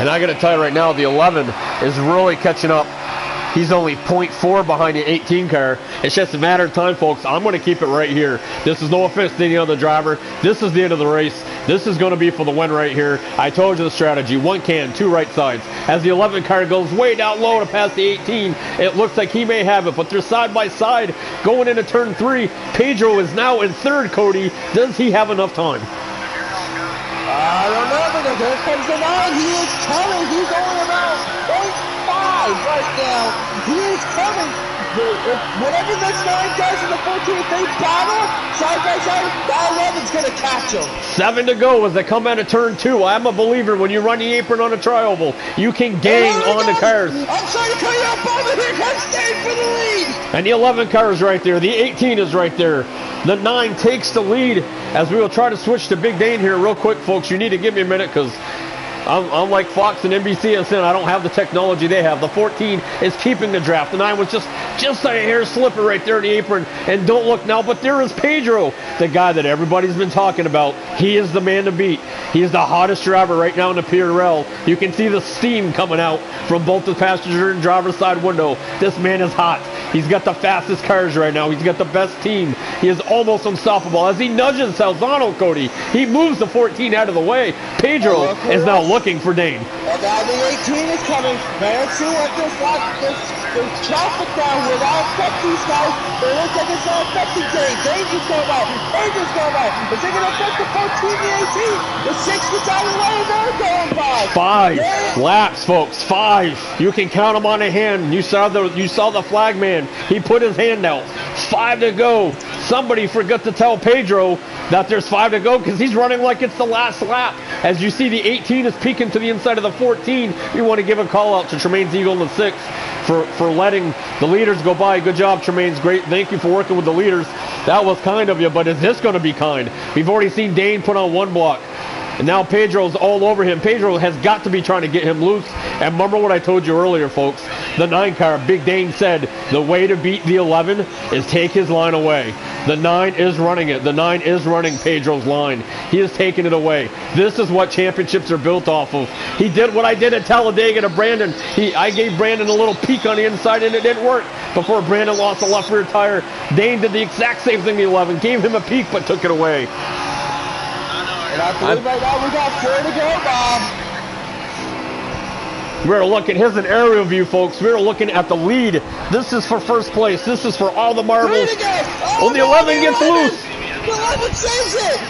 And I got to tell you right now, the 11 is really catching up. He's only 0.4 behind the 18 car. It's just a matter of time, folks. I'm going to keep it right here. This is no offense to any other driver. This is the end of the race. This is going to be for the win right here. I told you the strategy. 1 can, 2 right sides. As the 11 car goes way down low to pass the 18, it looks like he may have it, but they're side by side going into turn 3. Pedro is now in third, Cody. Does he have enough time? I don't know, because here comes the 9. He is coming. He's only about 0.5 right now. He is coming. Whatever this 9 does in the 14th, if they battle side by side, that 11's going to catch him. 7 to go as they come out of turn 2. I'm a believer when you run the apron on a tri-oval, you can gang on the cars. I'm trying to cut you up over here. Come stay for the lead. And the 11 car is right there. The 18 is right there. The 9 takes the lead as we will try to switch to Big Dane here real quick, folks. You need to give me a minute because I'm like Fox and NBC and saying I don't have the technology they have. The 14 is keeping the draft. The 9 was just a hair slipper right there in the apron. And don't look now, but there is Pedro, the guy that everybody's been talking about. He is the man to beat. He is the hottest driver right now in the PRL. You can see the steam coming out from both the passenger and driver's side window. This man is hot. He's got the fastest cars right now. He's got the best team. He is almost unstoppable. As he nudges Salzano, Cody, he moves the 14 out of the way. Pedro is now looking for Dane. And now the 18 is coming. Man, see what this traffic down here. Now affect these guys. It looks like it's not affecting Dane. Dane's just going by. Pedro's going by. Is it going to affect the 14 and the 18? The 6 gets out of the way and they're going by. 5 laps, folks. 5. You can count them on a hand. You saw the flag man. He put his hand out. 5 to go. Somebody forgot to tell Pedro that there's 5 to go because he's running like it's the last lap. As you see, the 18 is peeking to the inside of the 14. You want to give a call out to Tremaine's Eagle in the 6 for letting the leaders go by. Good job, Tremaine's. Great. Thank you for working with the leaders. That was kind of you, but is this going to be kind? We've already seen Dane put on 1 block. And now Pedro's all over him. Pedro has got to be trying to get him loose. And remember what I told you earlier, folks. The 9 car, Big Dane said, the way to beat the 11 is take his line away. The 9 is running it. The 9 is running Pedro's line. He is taking it away. This is what championships are built off of. He did what I did at Talladega to Brandon. I gave Brandon a little peek on the inside and it didn't work. Before Brandon lost the left rear tire, Dane did the exact same thing to the 11. Gave him a peek but took it away. And I believe right now we got 4 to go, Bob. We're looking, here's an aerial view, folks. We're looking at the lead. This is for first place. This is for all the marbles. Oh, the 11 gets loose. The 11 saves it.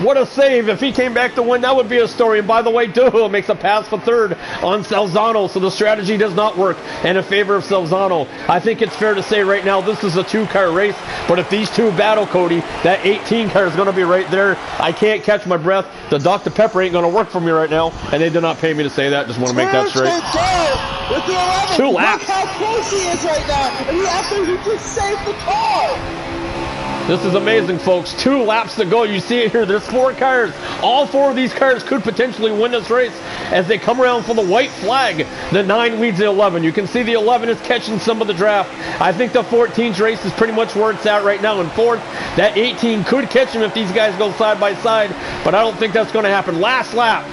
What a save. If he came back to win, that would be a story. And by the way, Duhu makes a pass for third on Salzano, so the strategy does not work and in favor of Salzano. I think it's fair to say right now this is a 2-car race, but if these two battle, Cody, that 18 car is going to be right there. I can't catch my breath. The Dr. Pepper ain't going to work for me right now, and they did not pay me to say that. Just want to make that straight. With the 11, 2 laps. Look how close he is right now. And after he just saved the car. This is amazing, folks. 2 laps to go. You see it here. There's 4 cars. All 4 of these cars could potentially win this race as they come around for the white flag. The 9 leads the 11. You can see the 11 is catching some of the draft. I think the 14's race is pretty much where it's at right now in 4th. That 18 could catch him if these guys go side by side, but I don't think that's going to happen. Last lap.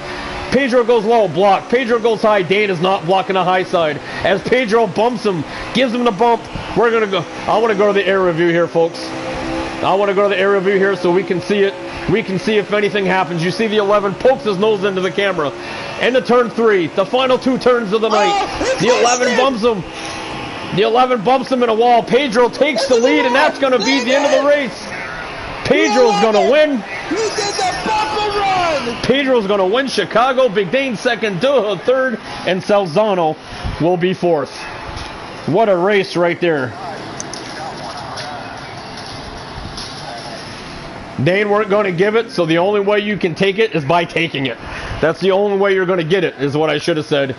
Pedro goes low, block. Pedro goes high. Dane is not blocking the high side. As Pedro bumps him, gives him the bump, we're going to go. I want to go to the air review here, folks. I want to go to the air review here so we can see it. We can see if anything happens. You see the 11 pokes his nose into the camera. Into turn 3, the final 2 turns of the night. The 11 bumps him. The 11 bumps him in a wall. Pedro takes the lead, and that's going to be the end of the race. Pedro's going to win. He did the bump and run. Pedro's going to win Chicago. Big Dane second, Duha third, and Salzano will be 4th. What a race right there. Dane weren't going to give it, so the only way you can take it is by taking it. That's the only way you're going to get it, is what I should have said.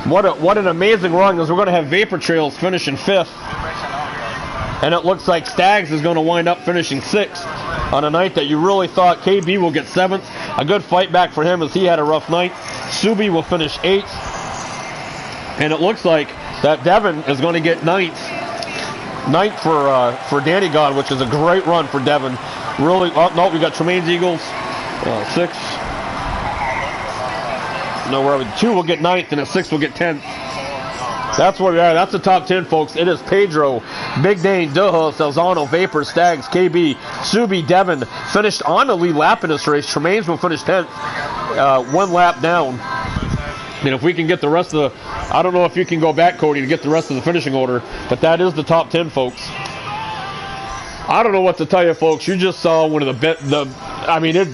What an amazing run, as we're going to have Vapor Trails finishing 5th. And it looks like Staggs is going to wind up finishing 6th on a night that you really thought KB will get 7th. A good fight back for him as he had a rough night. Subi will finish 8th. And it looks like that Devin is going to get 9th. 9th for Danny God, which is a great run for Devin. Really, oh no, we got Tremaine's Eagles, 6. No, where are we? 2 will get 9th, and a 6 will get 10th. That's where we are. That's the top 10, folks. It is Pedro, Big Dane, Duha, Salzano, Vapor, Staggs, KB, Subi, Devin finished on the lead lap in this race. Tremaine's will finish 10th, 1 lap down. And if we can get the rest of the, I don't know if you can go back, Cody, to get the rest of the finishing order, but that is the top 10, folks. I don't know what to tell you, folks. You just saw one of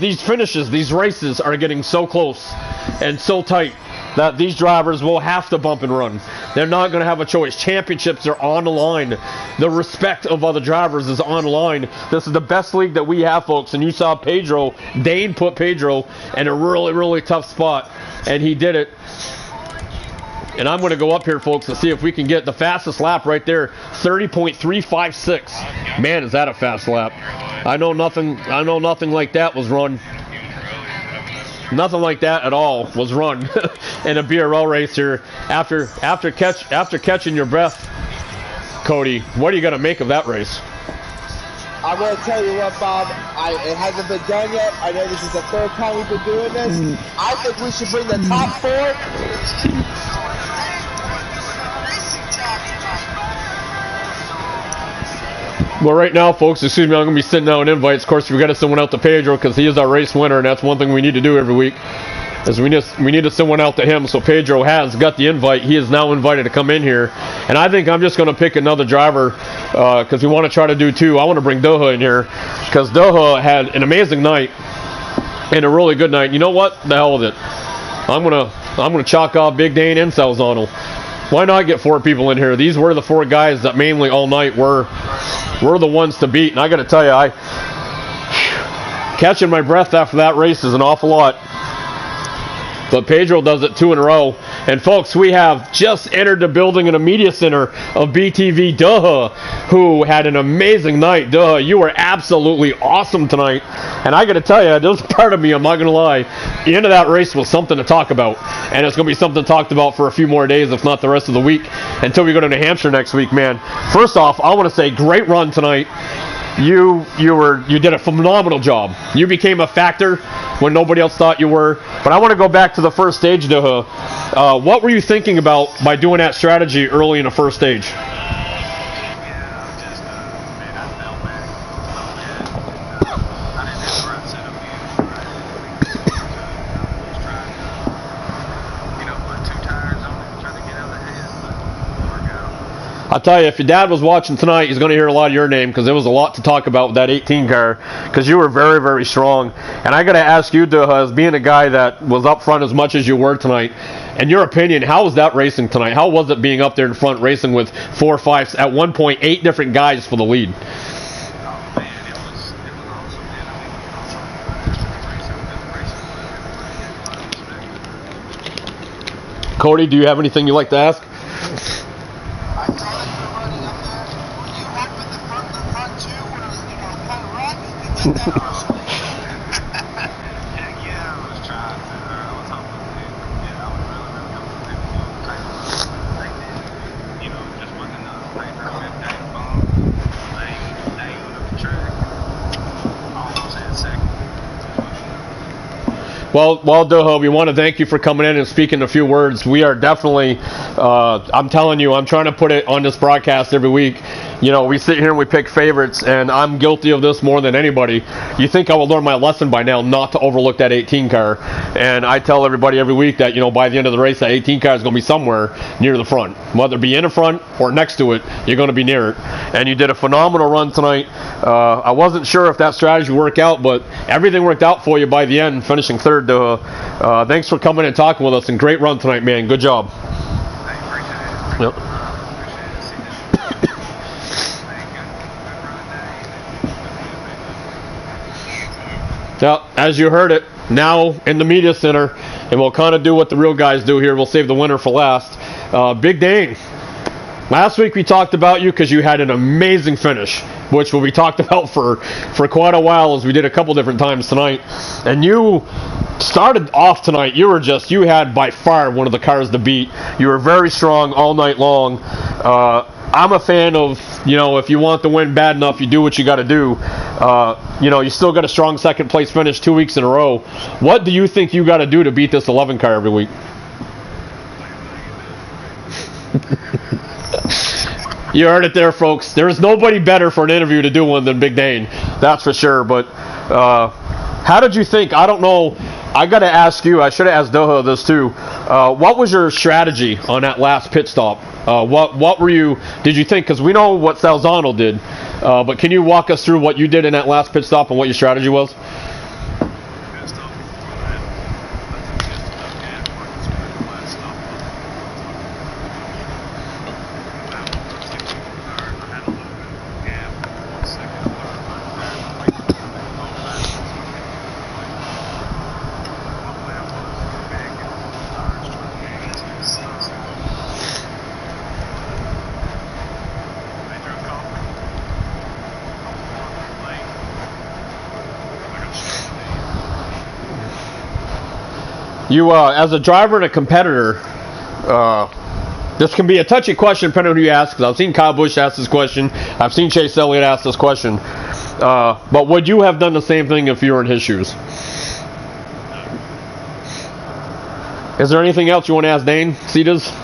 these finishes, these races are getting so close and so tight that these drivers will have to bump and run. They're not going to have a choice. Championships are on the line. The respect of other drivers is on the line. This is the best league that we have, folks. And you saw Pedro, Dane put Pedro in a really, really tough spot, and he did it. And I'm going to go up here, folks, and see if we can get the fastest lap right there, 30.356. Man, is that a fast lap. I know nothing like that was run. Nothing like that at all was run in a BRL race here. After catching your breath, Cody, what are you going to make of that race? I'm going to tell you what, Bob. It hasn't been done yet. I know this is the 3rd time we've been doing this. I think we should bring the top 4. Well, right now, folks, excuse me, I'm going to be sending out invites. Of course, we got to send one out to Pedro because he is our race winner, and that's one thing we need to do every week. Is we need to send one out to him. So Pedro has got the invite. He is now invited to come in here, and I think I'm just going to pick another driver because we want to try to do 2. I want to bring Doha in here because Doha had an amazing night and a really good night. You know what? The hell with it. I'm gonna chalk off Big Dane and Salzano. Why not get 4 people in here? These were the 4 guys that mainly all night were the ones to beat. And I got to tell you, catching my breath after that race is an awful lot. But Pedro does it 2 in a row. And folks, we have just entered the building in a media center of BTV, Duha, who had an amazing night. Duha, you were absolutely awesome tonight. And I got to tell you, there's a part of me, I'm not going to lie, the end of that race was something to talk about. And it's going to be something talked about for a few more days, if not the rest of the week, until we go to New Hampshire next week, man. First off, I want to say great run tonight. You did a phenomenal job. You became a factor when nobody else thought you were. But I want to go back to the first stage, Duha. What were you thinking about by doing that strategy early in the first stage? I'll tell you, if your dad was watching tonight, he's going to hear a lot of your name because there was a lot to talk about with that 18 car because you were very, very strong. And I got to ask you, Duha, as being a guy that was up front as much as you were tonight, in your opinion, how was that racing tonight? How was it being up there in front racing with 4, 5, at one point, 8 different guys for the lead? Cody, do you have anything you'd like to ask? Well, Doho, we want to thank you for coming in and speaking a few words. We are definitely, I'm telling you, I'm trying to put it on this broadcast every week. You know, we sit here and we pick favorites, and I'm guilty of this more than anybody. You think I would learn my lesson by now not to overlook that 18 car. And I tell everybody every week that, you know, by the end of the race, that 18 car is going to be somewhere near the front. Whether it be in the front or next to it, you're going to be near it. And you did a phenomenal run tonight. I wasn't sure if that strategy would work out, but everything worked out for you by the end, finishing third. Thanks for coming and talking with us, and great run tonight, man. Good job. Yep. Now, as you heard it, now in the media center, and we'll kind of do what the real guys do here. We'll save the winner for last. Big Dane. Last week we talked about you because you had an amazing finish, which we talked about for quite a while, as we did a couple different times tonight. And you started off tonight, you had by far one of the cars to beat. You were very strong all night long. I'm a fan of, you know, if you want the win bad enough, you do what you got to do. You know, you still got a strong second place finish 2 weeks in a row. What do you think you got to do to beat this 11 car every week? You heard it there, folks. There is nobody better for an interview to do one than Big Dane. That's for sure. But how did you think? I don't know. I got to ask you. I should have asked Doha this too. What was your strategy on that last pit stop? What were you? Did you think? Because we know what Salzano did. But can you walk us through what you did in that last pit stop and what your strategy was? You, as a driver and a competitor, this can be a touchy question depending on who you ask, because I've seen Kyle Busch ask this question. I've seen Chase Elliott ask this question. But would you have done the same thing if you were in his shoes? Is there anything else you want to ask Dane Cedas?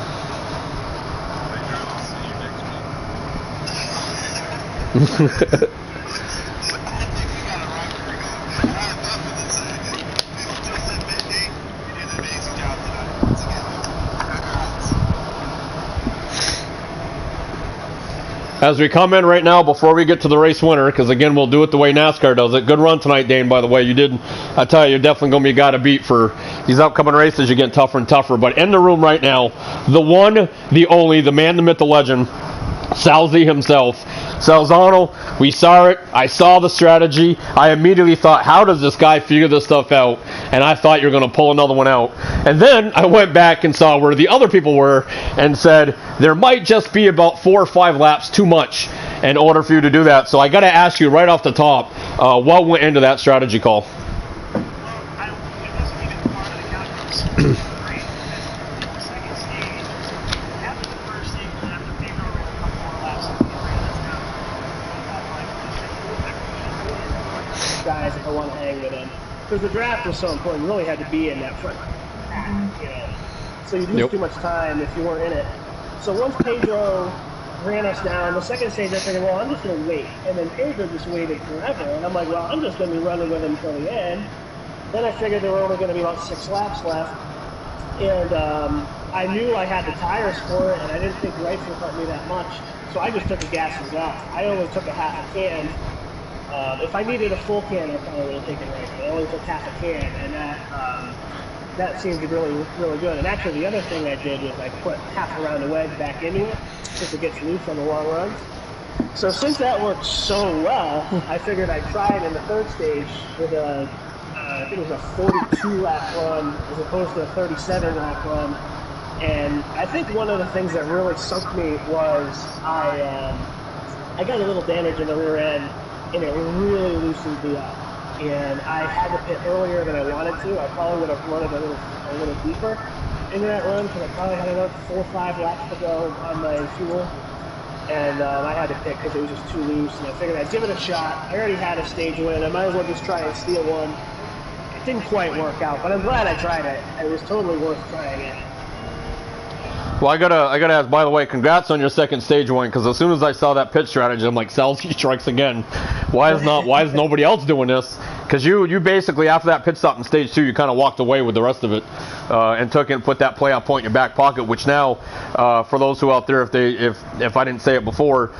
As we come in right now, before we get to the race winner, because again, we'll do it the way NASCAR does it. Good run tonight, Dane, by the way. You did, I tell you, you're definitely going to be a guy to beat for these upcoming races. You're getting tougher and tougher. But in the room right now, the one, the only, the man, the myth, the legend, Salzy himself. Salzano, we saw it. I saw the strategy. I immediately thought, how does this guy figure this stuff out? And I thought you were going to pull another one out. And then I went back and saw where the other people were and said, there might just be about 4 or 5 laps too much in order for you to do that. So I got to ask you right off the top, what went into that strategy call? Guys, if I want to hang with them, because the draft was so important, you really had to be in that front pack, you know. So you lose too much time if you weren't in it. So once Pedro ran us down, the second stage I figured, well, I'm just going to wait. And then Pedro just waited forever. And I'm like, well, I'm just going to be running with him until the end. Then I figured there were only going to be about 6 laps left. And I knew I had the tires for it, and I didn't think Rice would hurt me that much. So I just took a gas as well. I only took a half a can. If I needed a full can, I probably would have taken race. I only took half a can, and that seemed really, really good. And actually, the other thing I did was I put half a round of wedge back into it, since it gets loose on the long runs. So since that worked so well, I figured I'd try it in the third stage with I think it was a 42 lap run as opposed to a 37 lap run. And I think one of the things that really sunk me was I got a little damage in the rear end, and it really loosened me up. And I had to pit earlier than I wanted to. I probably would have run it a little deeper into that run because I probably had another 4 or 5 laps to go on my fuel. And I had to pit because it was just too loose. And I figured I'd give it a shot. I already had a stage win. I might as well just try and steal one. It didn't quite work out, but I'm glad I tried it. It was totally worth trying it. Well, I gotta ask, by the way, congrats on your second stage win, because as soon as I saw that pit strategy, I'm like, Salzy strikes again. Why is nobody else doing this? Because you basically, after that pit stop in stage 2, you kind of walked away with the rest of it, and took it and put that playoff point in your back pocket, which now, for those who out there, if I didn't say it before,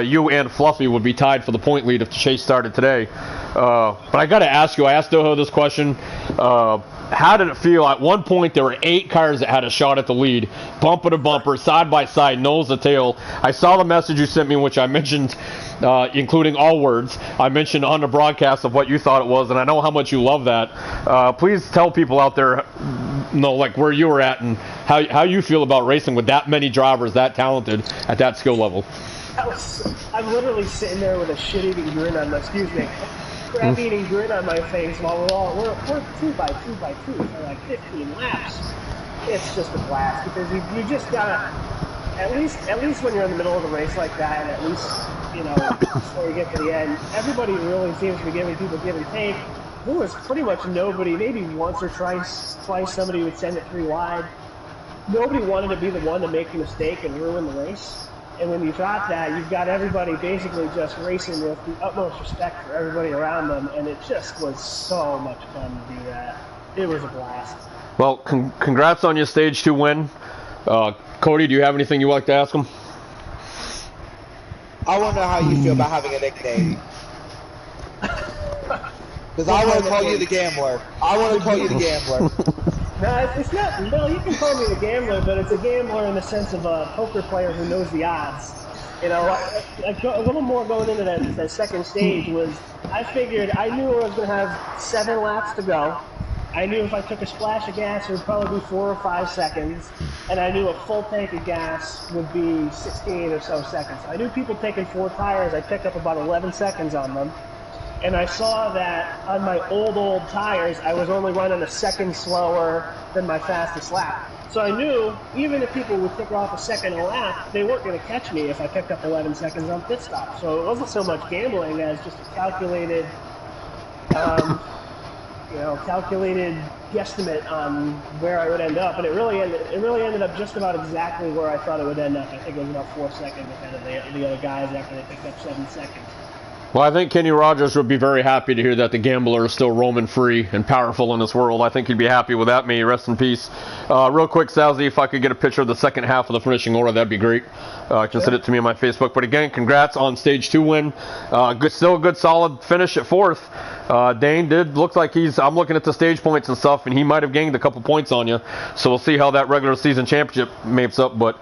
you and Fluffy would be tied for the point lead if the chase started today. But I gotta ask you, I asked Doho this question, how did it feel? At one point, there were 8 cars that had a shot at the lead, bumper to bumper, side by side, nose to tail. I saw the message you sent me, which I mentioned, including all words. I mentioned on the broadcast of what you thought it was, and I know how much you love that. Please tell people out there, like where you were at and how you feel about racing with that many drivers that talented at that skill level. I'm literally sitting there with a shit-eating grin on my, crab-eating grin on my face while we're 2 by 2 by 2 for like 15 laps. It's just a blast because you just gotta, at least when you're in the middle of the race like that, and at least, before you get to the end, everybody really seems to be giving people give and take. There was pretty much nobody, maybe once or twice somebody would send it 3 wide. Nobody wanted to be the one to make a mistake and ruin the race. And when you got that, you've got everybody basically just racing with the utmost respect for everybody around them, and it just was so much fun to do that. It was a blast. Well, congrats on your stage 2 win. Cody, do you have anything you'd like to ask him? I want to know how you feel about having a nickname. Because I want to call you the Gambler. No, it's not. No, you can call me the Gambler, but it's a gambler in the sense of a poker player who knows the odds. A little more going into that second stage was I figured I knew I was going to have 7 laps to go. I knew if I took a splash of gas, it would probably be 4 or 5 seconds, and I knew a full tank of gas would be 16 or so seconds. I knew people taking 4 tires. I picked up about 11 seconds on them. And I saw that on my old tires, I was only running a second slower than my fastest lap. So I knew even if people would pick off a second a lap, they weren't going to catch me if I picked up 11 seconds on pit stop. So it wasn't so much gambling as just a calculated, calculated guesstimate on where I would end up. And it really ended up just about exactly where I thought it would end up. I think it was about 4 seconds ahead of the other guys after they picked up 7 seconds. Well, I think Kenny Rogers would be very happy to hear that the Gambler is still roaming free and powerful in this world. I think he'd be happy with that. May he rest in peace. Real quick, Salzy, if I could get a picture of the second half of the finishing order, that'd be great. You can send it to me on my Facebook. But again, congrats on stage 2 win. Still a good solid finish at 4th. Dane did look like I'm looking at the stage points and stuff, and he might have gained a couple points on you. So we'll see how that regular season championship maps up. But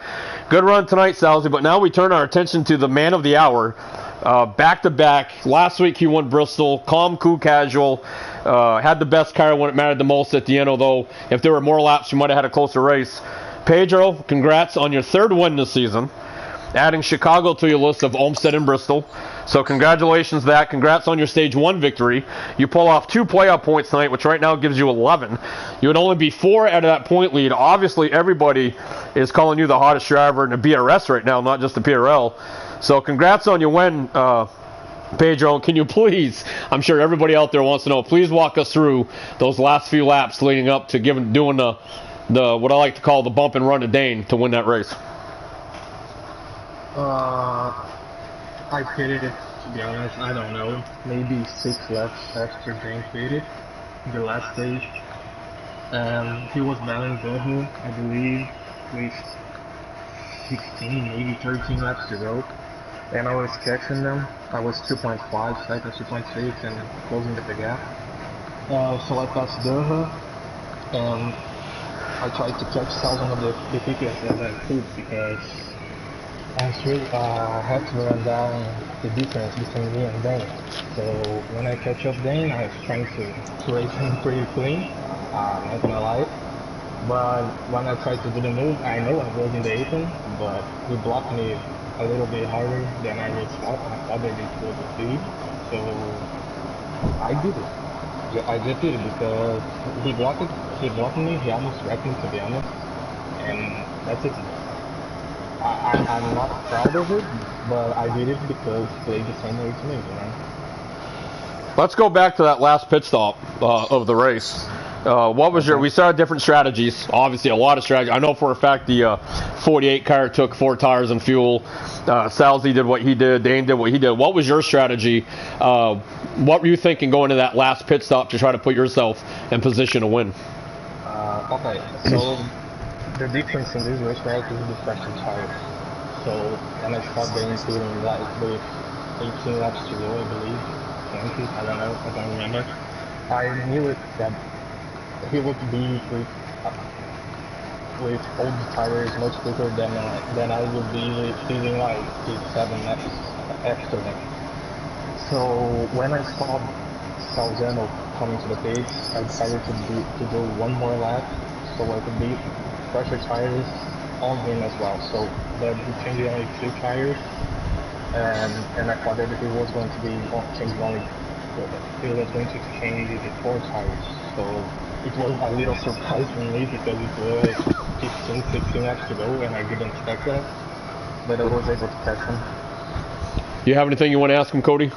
good run tonight, Salzy. But now we turn our attention to the man of the hour. Back-to-back. Last week he won Bristol. Calm, cool, casual. Had the best car when it mattered the most at the end, although if there were more laps, you might have had a closer race. Pedro, congrats on your 3rd win this season. Adding Chicago to your list of Olmsted and Bristol. So congratulations that. Congrats on your stage 1 victory. You pull off 2 playoff points tonight, which right now gives you 11. You would only be 4 out of that point lead. Obviously, everybody is calling you the hottest driver in the BRS right now, not just the PRL. So congrats on your win, Pedro. Can you please, I'm sure everybody out there wants to know, please walk us through those last few laps leading up to doing the what I like to call the bump and run to Dane to win that race. I pitted, to be honest, I don't know, maybe 6 laps after Dane pitted, the last stage. He was battling Dohu, I believe, with 16, maybe 13 laps to go. And I was catching them. I was 2.5 seconds, 2.6, and closing the gap. So I passed Doha, and I tried to catch Salzano the quickest as I could because I had to run down the difference between me and Dane. So when I catch up Dane, I was trying to race him pretty clean, not gonna lie. But when I tried to do the move, I know I was in the apron, but he blocked me a little bit harder than I was thought. I thought that it was a speed, so I did it. Yeah, I just did it because he blocked me, he almost wrecked me, to be honest, and that's it. I'm not proud of it, but I did it because he played the same way to me, you know? Let's go back to that last pit stop of the race. What was we saw different strategies, obviously a lot of strategies. I know for a fact the 48 car took 4 tires and fuel. Salzy did what he did, Dane did what he did. What was your strategy? What were you thinking going to that last pit stop to try to put yourself in position to win? Okay, so the difference in this race track is the pressure tires. So when I stopped Dane feeling like with 18 laps to go, I believe, 20, I don't know, I don't remember. I knew it that he would be with old tires much quicker than I would be feeling like he's 7 laps after him. So when I saw Salzano coming to the pace, I decided to do one more lap so I could beat pressure tires on him as well. So that he changed only 2 tires, and I thought that he was going to be changing only. He was going to change the 4 tires. So it was a little surprise for me because it was 15, 16 laps to go, and I didn't expect that. But I was able to catch him. You have anything you want to ask him, Cody?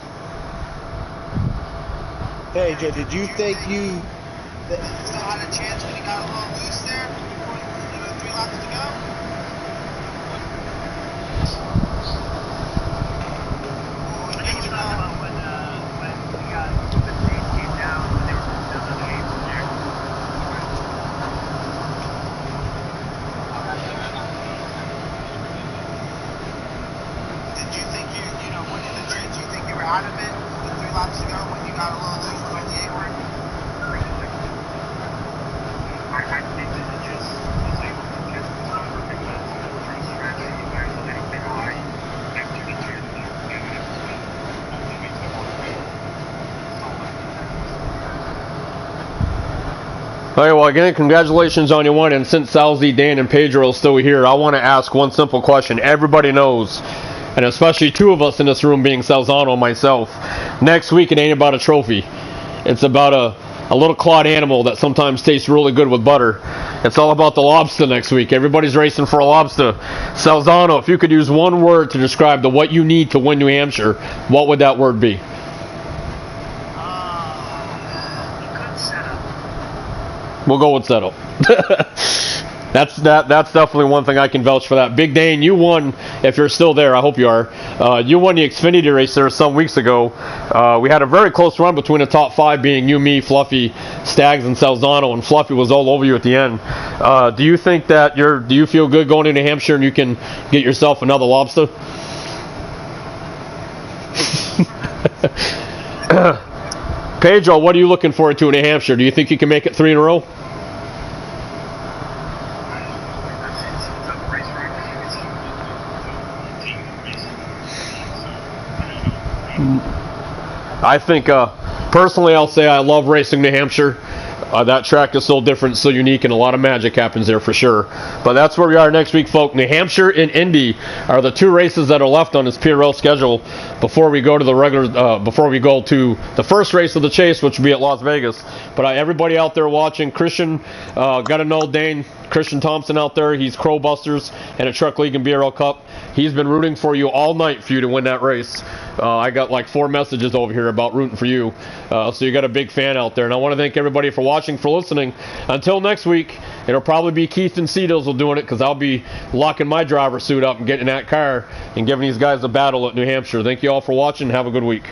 Hey, Joe, did you think you still had a chance when he got a little loose there before 3 laps to go? I think you talked about when we got the pace came down when they were just on the apron there. Did you think you know, when in the chance, you think you were out of it with 3 laps to go when you got a little loose towards the apron? I think that it just was able to just pick up the first stretch and you guys a little bit high after the turn. All right, well, again, congratulations on your win. And since Salzy, Dan, and Pedro are still here, I want to ask one simple question. Everybody knows, and especially 2 of us in this room being Salzano and myself, next week it ain't about a trophy. It's about a little clawed animal that sometimes tastes really good with butter. It's all about the lobster next week. Everybody's racing for a lobster. Salzano, if you could use one word to describe what you need to win New Hampshire, what would that word be? We'll go with settle. That's definitely one thing I can vouch for that. Big Dane, you won, if you're still there, I hope you are. You won the Xfinity race there some weeks ago. We had a very close run between the top 5 being you, me, Fluffy, Stags, and Salzano, and Fluffy was all over you at the end. Do you think that do you feel good going into New Hampshire and you can get yourself another lobster? Pedro, what are you looking forward to in New Hampshire? Do you think you can make it 3 in a row? I think, personally, I'll say I love racing New Hampshire. That track is so different, so unique, and a lot of magic happens there for sure. But that's where we are next week, folks. New Hampshire and Indy are the 2 races that are left on this PRL schedule before we go to the first race of the chase, which will be at Las Vegas. But everybody out there watching, Christian, got to know Dane, Christian Thompson out there. He's Crow Busters and a Truck League and BRL Cup. He's been rooting for you all night for you to win that race. I got like 4 messages over here about rooting for you. So you got a big fan out there. And I want to thank everybody for watching, for listening. Until next week, it'll probably be Keith and Seedles doing it because I'll be locking my driver's suit up and getting in that car and giving these guys a battle at New Hampshire. Thank you all for watching. Have a good week.